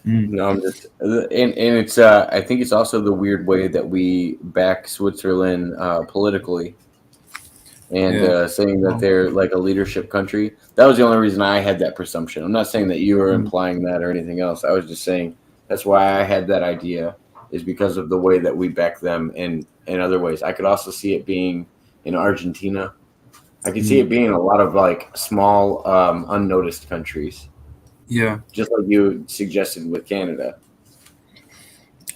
Mm. No, I'm just and it's I think it's also the weird way that we back Switzerland politically and Yeah. saying that Well, they're like a leadership country. That was the only reason I had that presumption. I'm not saying that you were mm, implying that or anything else. I was just saying that's why I had that idea is because of the way that we back them in other ways. I could also see it being in Argentina. I could see mm. it being in a lot of like small unnoticed countries, Yeah. just like you suggested with Canada.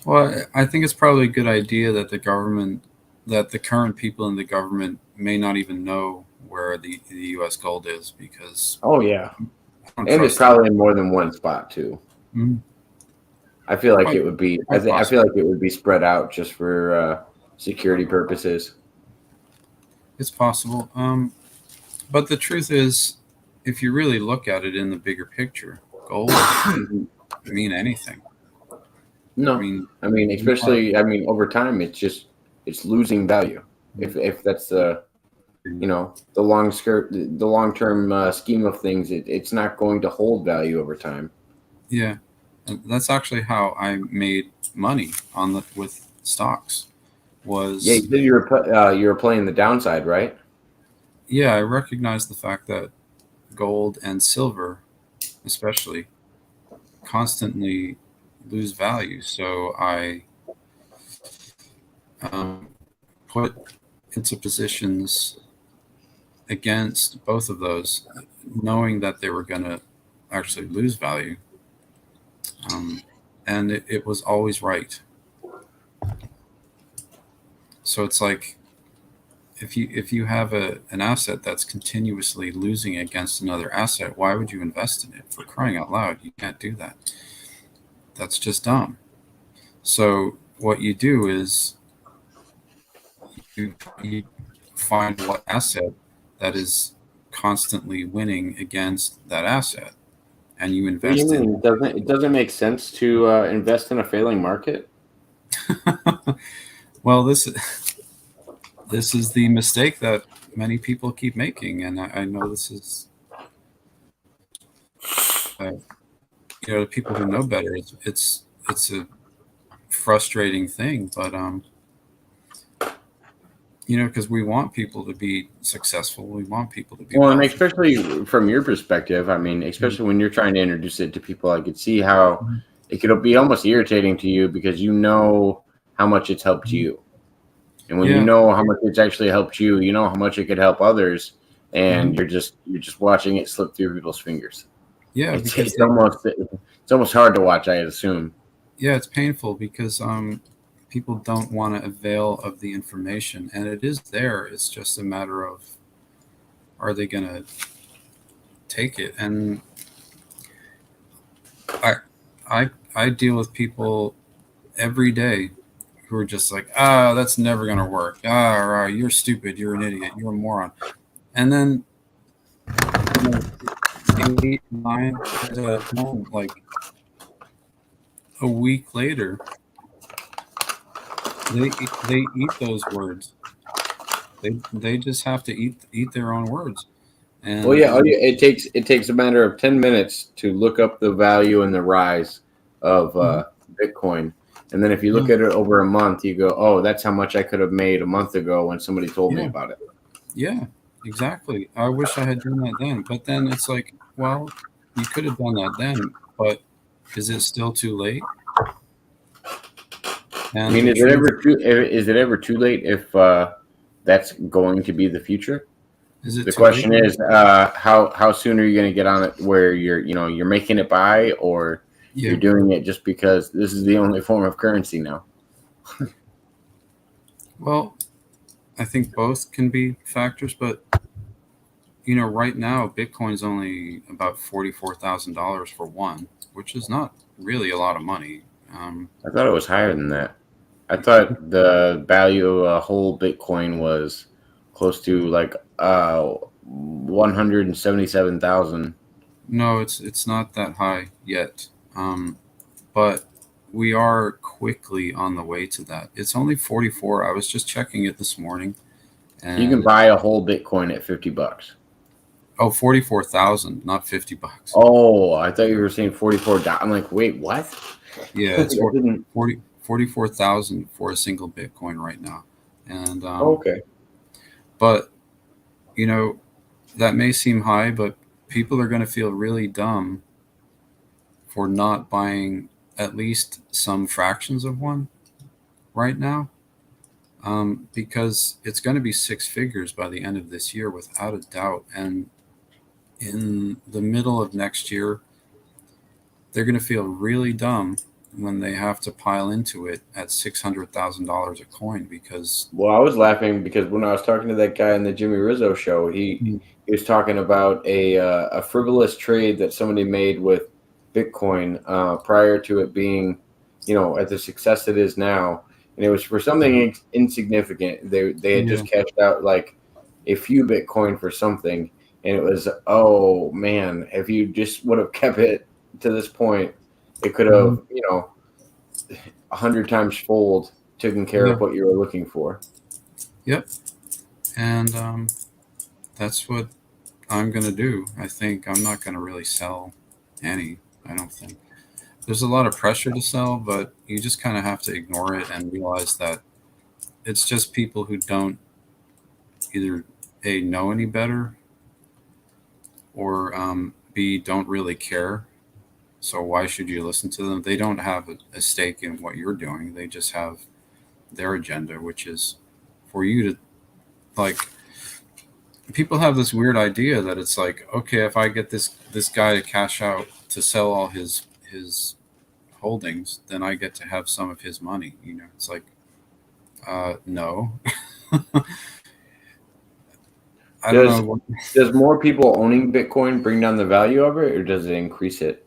Well, I think it's probably a good idea that the current people in the government may not even know where the U.S. gold is because Oh yeah, I don't and it's trust them. probably in more than one spot too. Mm. I feel like Quite, it would be. quite I feel possible. like it would be spread out just for security purposes. It's possible. But the truth is, if you really look at it in the bigger picture, gold doesn't mean anything. I No, mean, I mean, you are. especially, I mean, over time, it's losing value. If that's the the long term scheme of things, it's not going to hold value over time. Yeah, and that's actually how I made money on the with stocks. Yeah, Was you said you were playing the downside, right? Yeah, I recognize the fact that gold and silver, especially, constantly lose value. So I um, put into positions against both of those, knowing that they were going to actually lose value. Um, and it was always right. So it's like if you have an asset that's continuously losing against another asset, why would you invest in it? For crying out loud, you can't do that. That's just dumb. So what you do is you find what asset that is constantly winning against that asset, and you What do you invest in mean? It doesn't make sense to invest in a failing market? it. Well, this is the mistake that many people keep making, and I know this is uh, the people who know better. It's a frustrating thing, but because we want people to be successful, we want people to be Well, and wealthy. especially from your perspective, I mean, especially when you're trying to introduce it to people, I could see how it could be almost irritating to you because you know how much it's helped you. And when you Yeah. know how much it's actually helped you, you know how much it could help others, and Mhm. you're just watching it slip through people's fingers. Yeah, It's because it's almost hard to watch, I assume. yeah, it's painful because people don't want to avail of the information, and it is there. It's just a matter of, are they going to take it? And I I deal with people every day who are just like, that's never going to work. You're stupid. You're an idiot. You're a moron. And then, 8, 9 times out of 10, like a week later, they eat those words. They just have to eat their own words. Well, And yeah, it takes a matter of 10 minutes to look up the value and the rise of Mhm. Bitcoin, and then if you look Yeah, at it over a month, you go, "Oh, that's how much I could have made a month ago when somebody told me yeah, about it." yeah, exactly. I wish I had done that then, but then it's like, well, you could have done that then, but is it still too late? I And mean, the truth is it ever too late if that's going to be the future? is, it The too late? question is, how soon are you going to get on it where you're making it by, or you're Yeah. doing it just because this is the only form of currency now? Well, I think both can be factors, but right now Bitcoin's only about $44,000 for one, which is not really a lot of money. Um, I thought it was higher than that. I thought the value of a whole Bitcoin was close to like 177,000. no, it's not that high yet. But we are quickly on the way to that. It's only 44. I was just checking it this morning, You can and buy a whole Bitcoin at $50. oh, 44,000, not $50. Oh, I thought you were saying 44. I'm like, wait, what? Yeah, it's That didn't. 44,000 for a single Bitcoin right now. And Okay. but you know that may seem high, but people are going to feel really dumb for not buying at least some fractions of one right now, because it's going to be six figures by the end of this year without a doubt. And in the middle of next year, they're going to feel really dumb when they have to pile into it at $600,000 a coin because Well, I was laughing because when I was talking to that guy in the Jimmy Rizzo show, he was talking about a frivolous trade that somebody made with Bitcoin prior to it being, at the success it is now, and it was for something insignificant. They had yeah, just cashed out like a few Bitcoin for something, and it was, oh man, if you just would have kept it to this point, it could mhm, have 100 times fold, taken care yeah, of what you were looking for. yep. And that's what I'm going to do. I think I'm not going to really sell any. I don't think there's a lot of pressure to sell, but you just kind of have to ignore it and realize that it's just people who don't either A, know any better, or B, don't really care. So why should you listen to them? They don't have a stake in what you're doing. They just have their agenda, which is for you to, like, people have this weird idea that it's like, okay, if I get this guy to cash out to sell all his holdings, then I get to have some of his money. It's like, no. I don't Does know. does more people owning Bitcoin bring down the value of it, or does it increase it,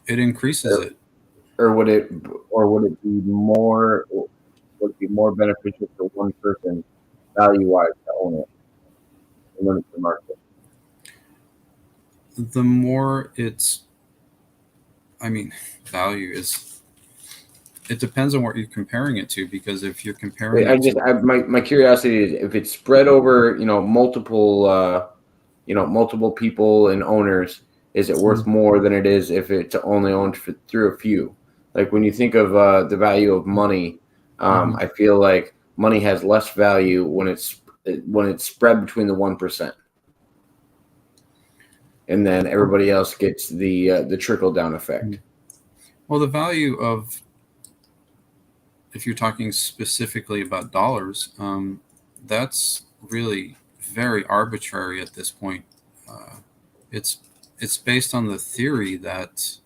It increases or, it. or would it or would it be more beneficial for one person value wise to own it and limit the market? The more it's, I mean, value is, it depends on what you're comparing it to, because if you're comparing I it just to, my curiosity is if it's spread over multiple people and owners, is it worth more than it is if it's only owned through a few? Like when you think of the value of money, I feel like money has less value when it's spread between the 1%, and then everybody else gets the trickle down effect. Well, the value of, if you're talking specifically about dollars, that's really very arbitrary at this point. It's it's based on the theory that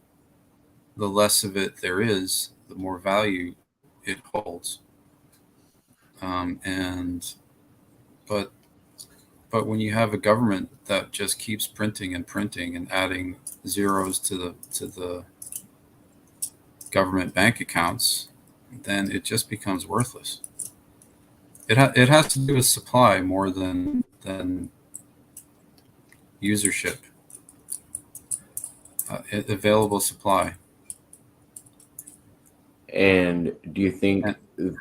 the less of it there is, the more value it holds. And but when you have a government that just keeps printing and printing and adding zeros to the government bank accounts, then it just becomes worthless. It has to do with supply more than usership, available supply. And do you think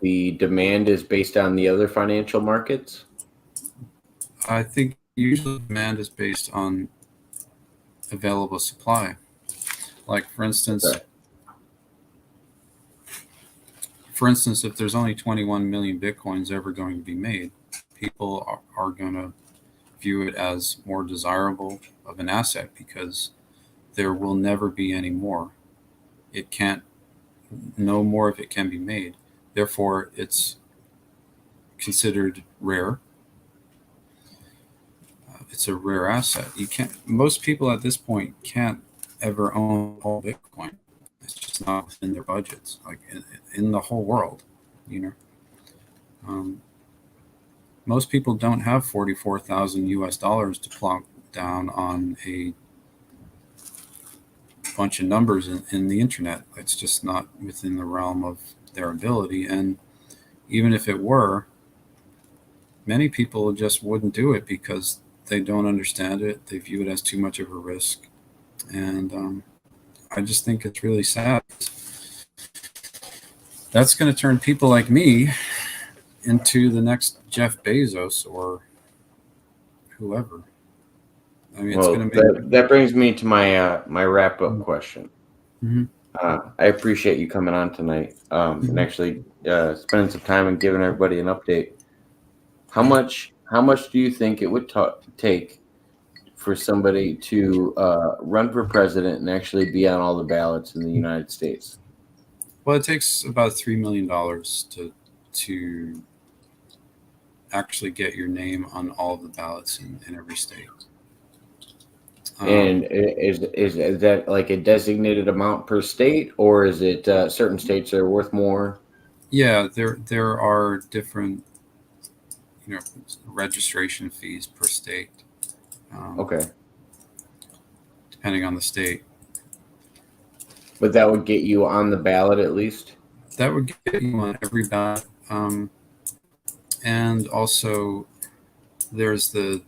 the demand is based on the other financial markets? I think usually demand is based on available supply. Like for instance, Okay. if there's only 21 million bitcoins ever going to be made, people are going to view it as more desirable of an asset because there will never be any more. It can't, no more of it can be made. Therefore, it's considered rare. It's a rare asset. You can't. Most people at this point can't ever own all Bitcoin. It's just not within their budgets, like in the whole world. You know, most people don't have 44,000 US dollars to plunk down on a bunch of numbers in the internet. It's just not within the realm of their ability. And even if it were, many people just wouldn't do it because they don't understand it. They view it as too much of a risk. And I just think it's really sad. That's going to turn people like me into the next Jeff Bezos or whoever. I mean, Well, it's going to make that brings me to my wrap up question. Mhm. I appreciate you coming on tonight and actually spending some time and giving everybody an update. How much do you think it would take for somebody to run for president and actually be on all the ballots in the United States? Well, it takes about $3 million to actually get your name on all of the ballots in every state. And is that like a designated amount per state, or is it certain states that are worth more? Yeah, there are different, registration fees per state, Okay, depending on the state. but that would get you on the ballot at least. That would get you on every ballot. And also, there's the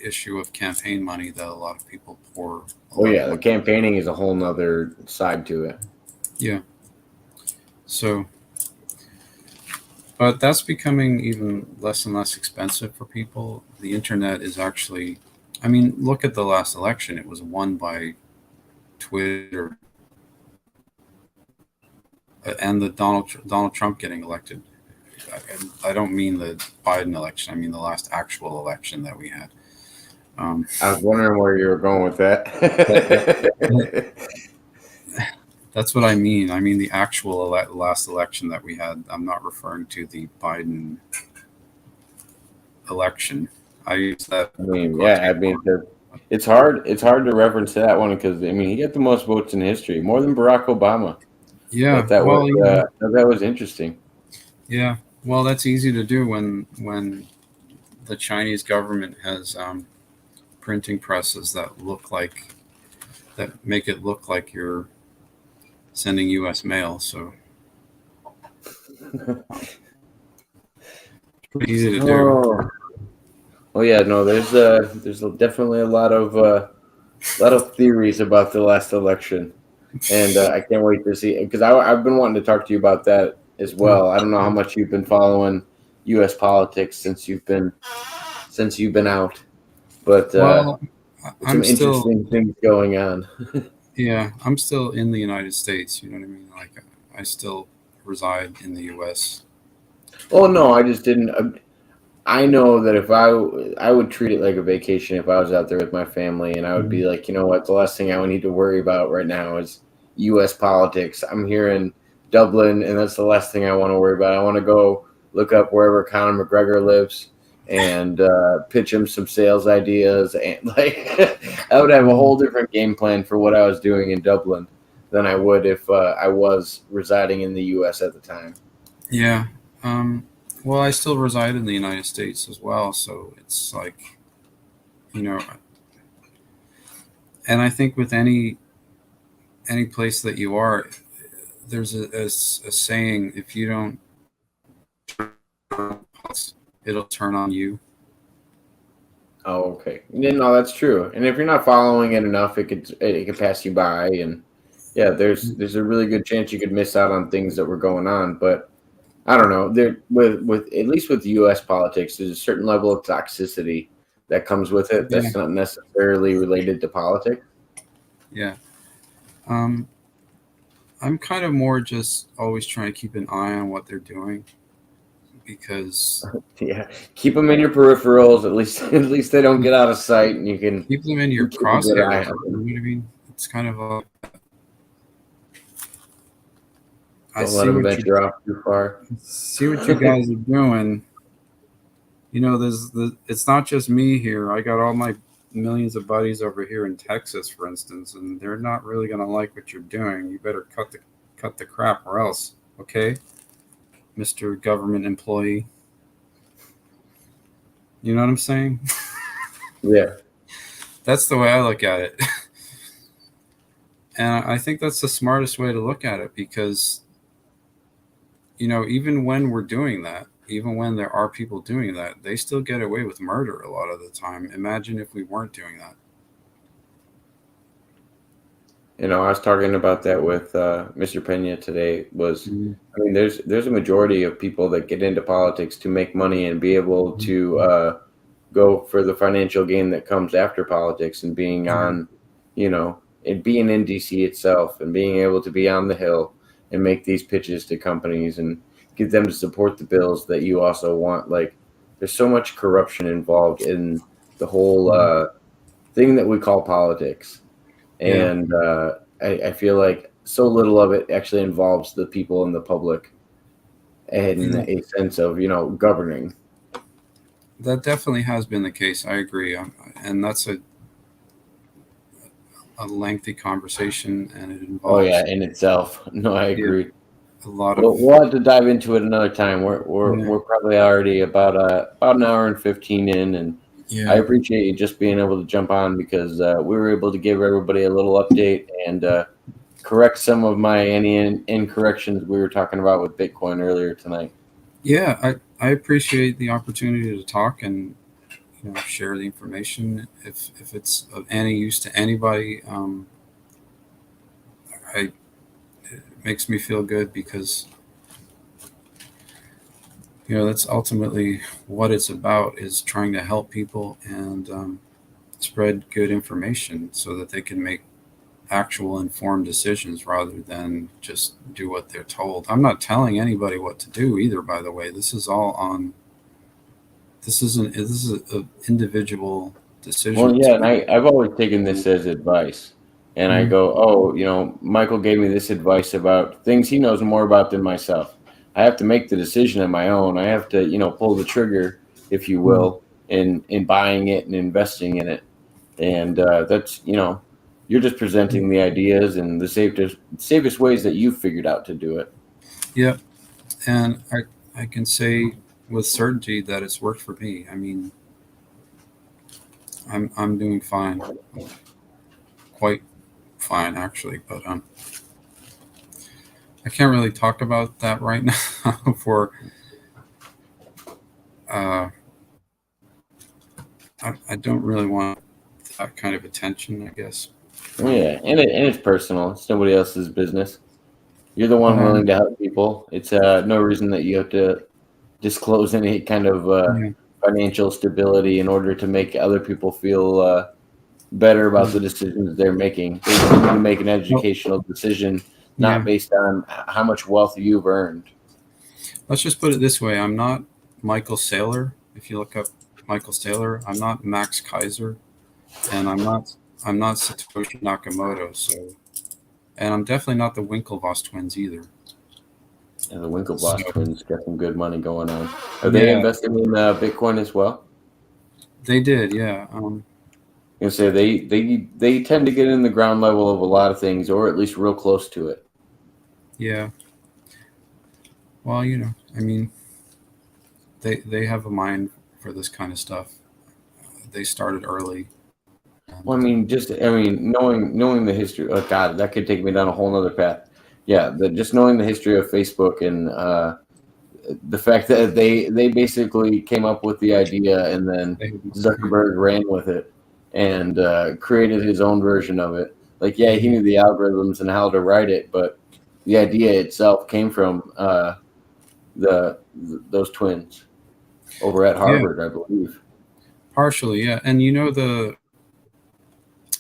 issue of campaign money that a lot of people pour. Oh yeah, the campaigning is a whole nother side to it. Yeah. So, but that's becoming even less and less expensive for people. The internet is actually, I mean, look at the last election. It was won by Twitter and the Donald Trump getting elected. I don't mean the Biden election. I mean the last actual election that we had. I was wondering where you were going with that. That's what I mean. I mean the actual last election that we had. I'm not referring to the Biden election. I use that. I mean, yeah, I mean, it's hard to reference that one because I mean he got the most votes in history, more than Barack Obama. Yeah, that was interesting. Yeah, well, that's easy to do when the Chinese government has printing presses that make it look like you're sending U.S. mail. So it's pretty easy to do. Oh yeah, no, there's definitely a lot of theories about the last election, and I can't wait to see because I've been wanting to talk to you about that as well. I don't know how much you've been following U.S. politics since you've been out, but Well, some interesting things going on. Yeah, I'm still in the United States. You know what I mean? Like, I still reside in the U.S. Oh no, I just didn't. I know that if I would treat it like a vacation if I was out there with my family, and I would be Mhm. like, you know what, the last thing I would need to worry about right now is U.S. politics. I'm here in Dublin, and that's the last thing I want to worry about. I want to go look up wherever Conor McGregor lives and pitch him some sales ideas, and like I would have a Mhm. whole different game plan for what I was doing in Dublin than I would if I was residing in the U.S. at the time. Yeah. Um, well, I still reside in the United States as well, so it's like, you know, and I think with any place that you are, there's a saying: if you don't, it'll turn on you. Oh, okay. Yeah, no, that's true. And if you're not following it enough, it could pass you by. And yeah, there's a really good chance you could miss out on things that were going on. But I don't know. There with at least with U.S. politics, there's a certain level of toxicity that comes with it. Yeah, That's not necessarily related to politics. yeah. Um, I'm kind of more just always trying to keep an eye on what they're doing because Yeah, keep them in your peripherals. At least at least they don't get out of sight, and you can keep them in your keep a good eye crosshairs. on You know them. what I mean? It's kind of I Don't let see them what you venture off too far. see what you guys are doing. You know, it's not just me here. I got all my millions of buddies over here in Texas, for instance, and they're not really going to like what you're doing. You better cut the crap, or else, okay, Mister Government employee. You know what I'm saying? Yeah. That's the way I look at it, and I think that's the smartest way to look at it because even when we're doing that, even when there are people doing that, they still get away with murder a lot of the time. Imagine if we weren't doing that. I was talking about that with Mr. Pena today. Mhm. I mean, there's a majority of people that get into politics to make money and be able to go for the financial gain that comes after politics and being Yeah. on, and being in DC itself and being able to be on the Hill and make these pitches to companies and get them to support the bills that you also want. Like, there's so much corruption involved in the whole Mhm. thing that we call politics, Yeah. and I feel like so little of it actually involves the people and the public in Yeah. a sense of governing. That definitely has been the case. I agree. And that's a lengthy conversation, and it Oh yeah, involves, in itself. No, I yeah, agree. a lot of, We'll have to dive into it another time. yeah, We're probably already about an hour and 15 in, and I yeah, appreciate you just being able to jump on because we were able to give everybody a little update and correct some of my any incorrections we were talking about with Bitcoin earlier tonight. yeah. I appreciate the opportunity to talk and share the information. If it's of any use to anybody, it makes me feel good because that's ultimately what it's about, is trying to help people and spread good information so that they can make actual informed decisions rather than just do what they're told. I'm not telling anybody what to do either, by the way. This is all on this is a individual Well, decisions. yeah, and I've always taken this as advice. And I Mhm. go, oh, Michael gave me this advice about things he knows more about than myself. I have to make the decision on my own. I have to, pull the trigger, if you Mhm. will, in buying it and investing in it. And that's, you're just presenting the ideas and the safest ways that you've figured out to do it. Yep. And I can say with certainty that it's worked for me. I mean, I'm doing fine, quite fine actually, but I can't really talk about that right now for uh, I don't really want that kind of attention, I guess. Um, Yeah, and it's personal. It's nobody else's business. You're the but one willing to help people. It's no reason that you have to disclose any kind of yeah, financial stability in order to make other people feel better about the decisions they're making. They need to make an educational decision, not Yeah. based on how much wealth you've earned. Let's just put it this way. I'm not Michael Saylor. If you look up Michael Saylor, I'm not Max Kaiser, and I'm not Satoshi Nakamoto. So, and I'm definitely not the Winklevoss twins either. And the Winklevoss So, twins got some good money going on. Are they yeah, investing in Bitcoin as well? they did. Yeah. You say they tend to get in the ground level of a lot of things, or at least real close to it. Yeah. Well, I mean, they have a mind for this kind of stuff. They started early. Well, I mean, knowing the history. Oh God, that could take me down a whole nother path. Yeah, just knowing the history of Facebook and the fact that they basically came up with the idea and then Zuckerberg ran with it and created his own version of it. Like, yeah, he knew the algorithms and how to write it, but the idea itself came from those twins over at Harvard, I believe. Partially, yeah. And the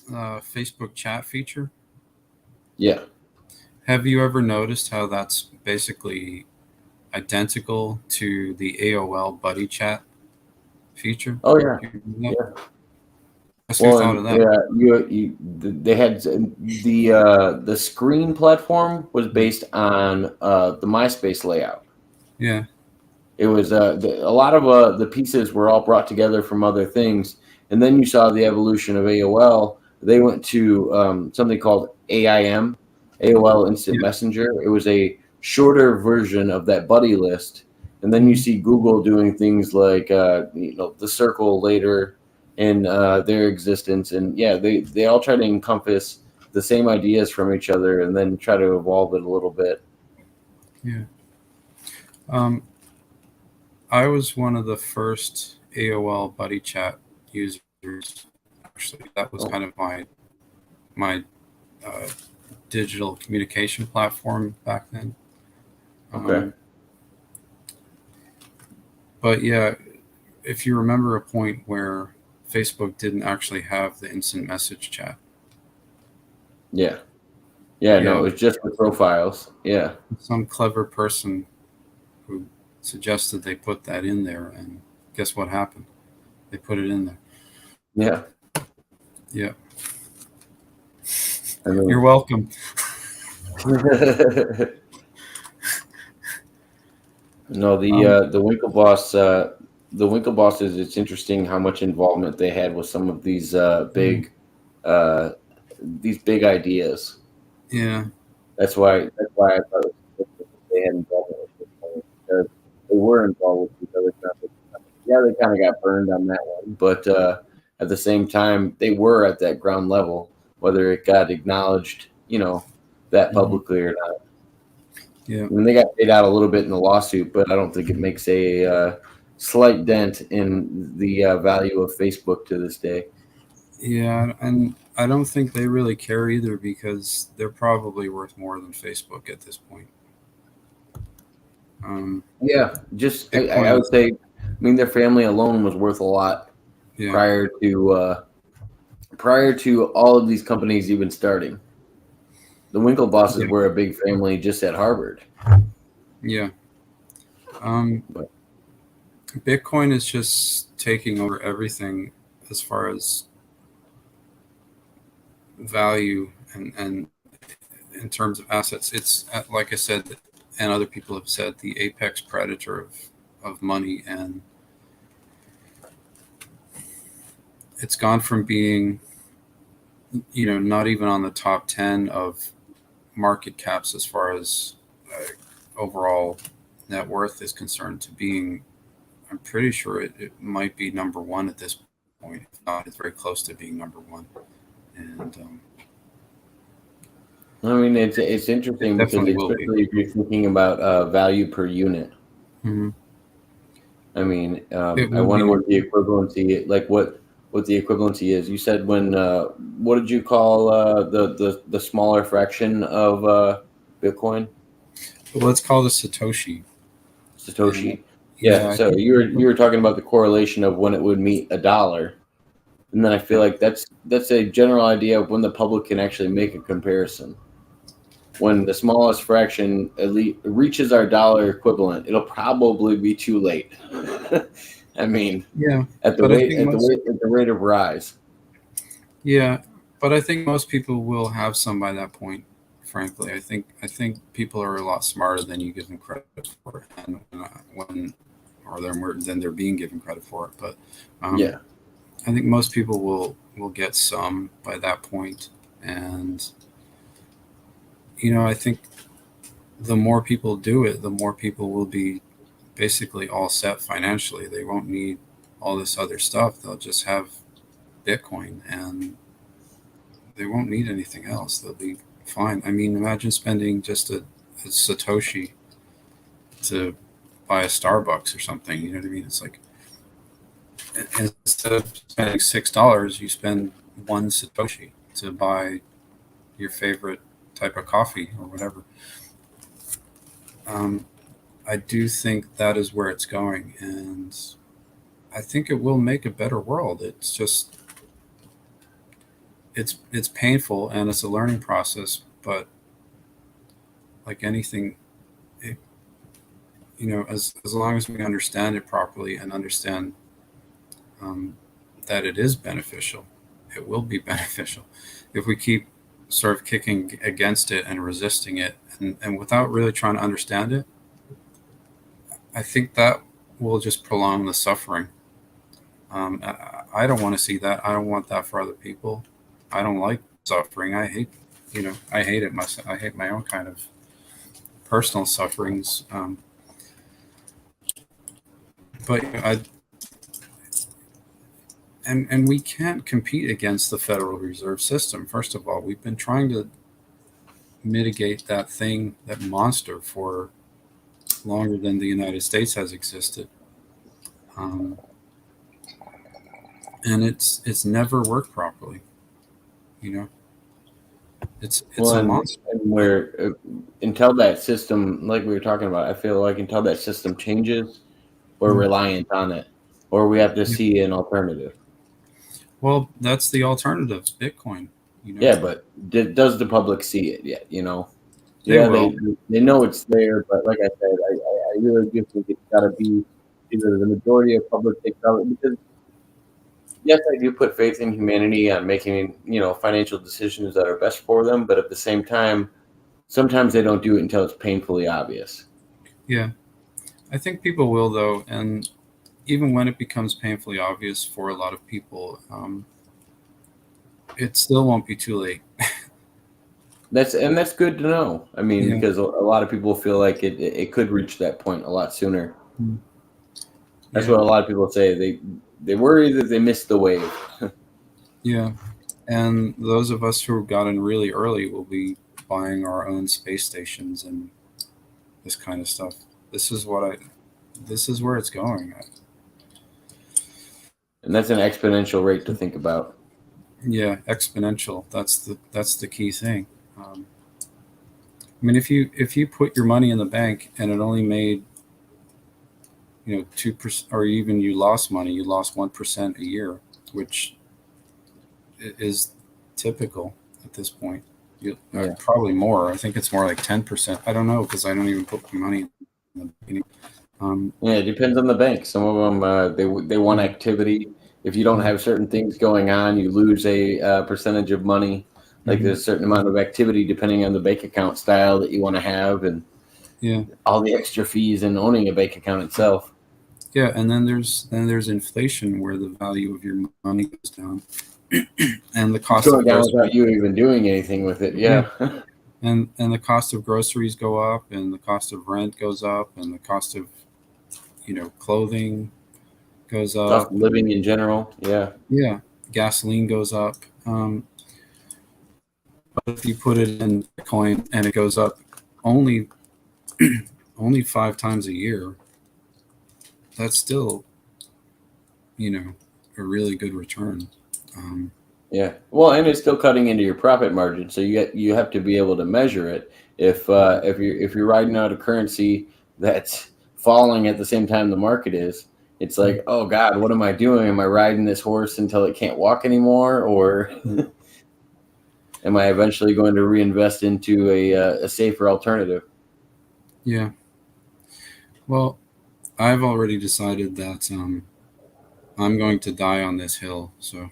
Facebook chat feature? Yeah. Have you ever noticed how that's basically identical to the AOL buddy chat feature? Oh yeah. Yeah. Well, Thought of that. they had the screen platform was based on the MySpace layout. Yeah. It was a lot of the pieces were all brought together from other things, and then you saw the evolution of AOL. They went to something called AIM, AOL Instant Messenger. It was a shorter version of that buddy list, and then you see Google doing things like the circle later in their existence, and yeah, they all try to encompass the same ideas from each other, and then try to evolve it a little bit. Yeah. I was one of the first AOL buddy chat users. Actually, that was kind of my digital communication platform back then. Okay. But yeah, if you remember a point where Facebook didn't actually have the instant message chat. Yeah. No, it was just the profiles. Yeah. Some clever person who suggested they put that in there, and guess what happened? They put it in there. Yeah. Yeah. I mean, you're welcome. No, the Winklebosses. It's interesting how much involvement they had with some of these big ideas. Yeah. That's why I thought it was they had involvement with Bitcoin, because they were involved with these other companies. Yeah, they kind of got burned on that one, but at the same time, they were at that ground level, whether it got acknowledged, that publicly or not. Yeah. I mean, they got paid out a little bit in the lawsuit, but I don't think it makes a slight dent in the value of Facebook to this day. Yeah, and I don't think they really care either, because they're probably worth more than Facebook at this point. Yeah, just I would say, their family alone was worth a lot prior to all of these companies even starting. The Winklebosses were a big family just at Harvard. Yeah. Bitcoin is just taking over everything as far as value and in terms of assets. It's, like I said, and other people have said, the apex predator of money, and it's gone from being not even on the top 10 of market caps as far as overall net worth is concerned, to being, I'm pretty sure it might be number one at this point. If not, it's very close to being number one. And it's interesting because especially if you're thinking about value per unit. Mm-hmm. I wonder what the equivalency, like what the equivalency is. You said when what did you call the smaller fraction of Bitcoin? Well, let's call this Satoshi. Yeah. So you were talking about the correlation of when it would meet $1. And then I feel like that's a general idea of when the public can actually make a comparison. When the smallest fraction reaches our dollar equivalent, it'll probably be too late. I mean, Yeah, at the but I rate think most at the rate of rise. yeah, but I think most people will have some by that point. Frankly, I think people are a lot smarter than you give them credit for, and when or they're more than they're being given credit for it. But um, Yeah. I think most people will get some by that point, and I think the more people do it, the more people will be basically all set financially. They won't need all this other stuff. They'll just have Bitcoin, and they won't need anything else. They'll be fine. I mean, imagine spending just a Satoshi to buy a Starbucks or something. You know what I mean? It's like instead of spending $6, you spend one Satoshi to buy your favorite type of coffee or whatever. Um, I do think that is where it's going, and I think it will make a better world. It's just it's painful and it's a learning process, but like anything, it, as long as we understand it properly and understand um, that it is beneficial, it will be beneficial. If we keep sort of kicking against it and resisting it, and without really trying to understand it, I think that will just prolong the suffering. I don't want to see that. I don't want that for other people. I don't like suffering. I hate it myself. I hate my own kind of personal sufferings. But and we can't compete against the Federal Reserve System. First of all, we've been trying to mitigate that monster for longer than the United States has existed, um, and it's never worked properly. You know, it's Well, a and, monster. and where until that system, like we were talking about, I feel like until that system changes, we're Mm. reliant on it, or we have to Yeah. see an alternative. Well, that's the alternative, Bitcoin. You know, Yeah, but does the public see it yet? they Yeah, will. they know it's there, but like I said, I really do think it's got to be either the majority of public takes on it, because yes, I do put faith in humanity on making financial decisions that are best for them, but at the same time, sometimes they don't do it until it's painfully obvious. Yeah, I think people will though, and even when it becomes painfully obvious for a lot of people, it still won't be too late. That's good to know. I mean, Yeah. because a lot of people feel like it could reach that point a lot sooner. Mm. That's Yeah. what a lot of people say. They worry that they missed the wave. Yeah. And those of us who got in really early will be buying our own space stations and this kind of stuff. This is what I. This is where it's going. And that's an exponential rate to think about. Yeah, exponential. That's the key thing. I mean, if you put your money in the bank and it only made 2%, or even you lost money, you lost 1% a year, which is typical at this point. Yeah. Probably more. I think it's more like 10%. I don't know because I don't even put my money in the beginning. Yeah, it depends on the bank. Some of them they want Yeah. activity. If you don't have certain things going on, you lose a percentage of money. Like Mhm. there's a certain amount of activity depending on the bank account style that you want to have, and Yeah, all the extra fees in owning a bank account itself. yeah, and then there's inflation where the value of your money goes down, and the It's cost going of down groceries. without you even doing anything with it. Yeah, Yeah. and the cost of groceries go up, and the cost of rent goes up, and the cost of clothing goes Tough up. living in general. Yeah. Yeah, gasoline goes up. Um, but if you put it in Bitcoin and it goes up only only 5 times a year, that's still you know a really good return. Um, Yeah. Well, and it's still cutting into your profit margin, so you have to be able to measure it. If you're riding out a currency that's falling at the same time the market is, It's like, oh God, what am I doing? Am I riding this horse until it can't walk anymore, or am I eventually going to reinvest into a safer alternative? Yeah. Well, I've already decided that I'm going to die on this hill. So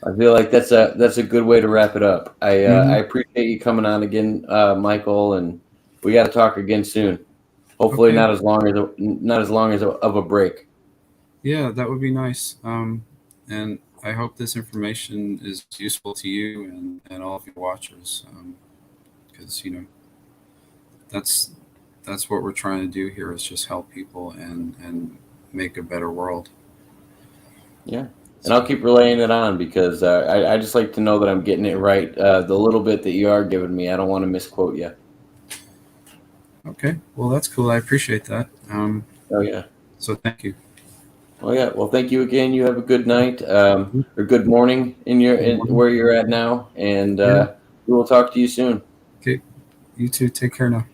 I feel like that's a good way to wrap it up. I Mhm. appreciate you coming on again, Michael, and we got to talk again soon. Hopefully, Okay. not as long as of a break. Yeah, that would be nice. And I hope this information is useful to you and all of your watchers, because that's that's what we're trying to do here is just help people and make a better world. Yeah, and So, I'll keep relaying it on because I just like to know that I'm getting it right. The little bit that you are giving me, I don't want to misquote you. okay, well that's cool. I appreciate that. Oh yeah. So thank you. Oh yeah. Well, thank you again. You have a good night, or good morning in where you're at now, and Yeah. we will talk to you soon. Okay. You too. Take care now.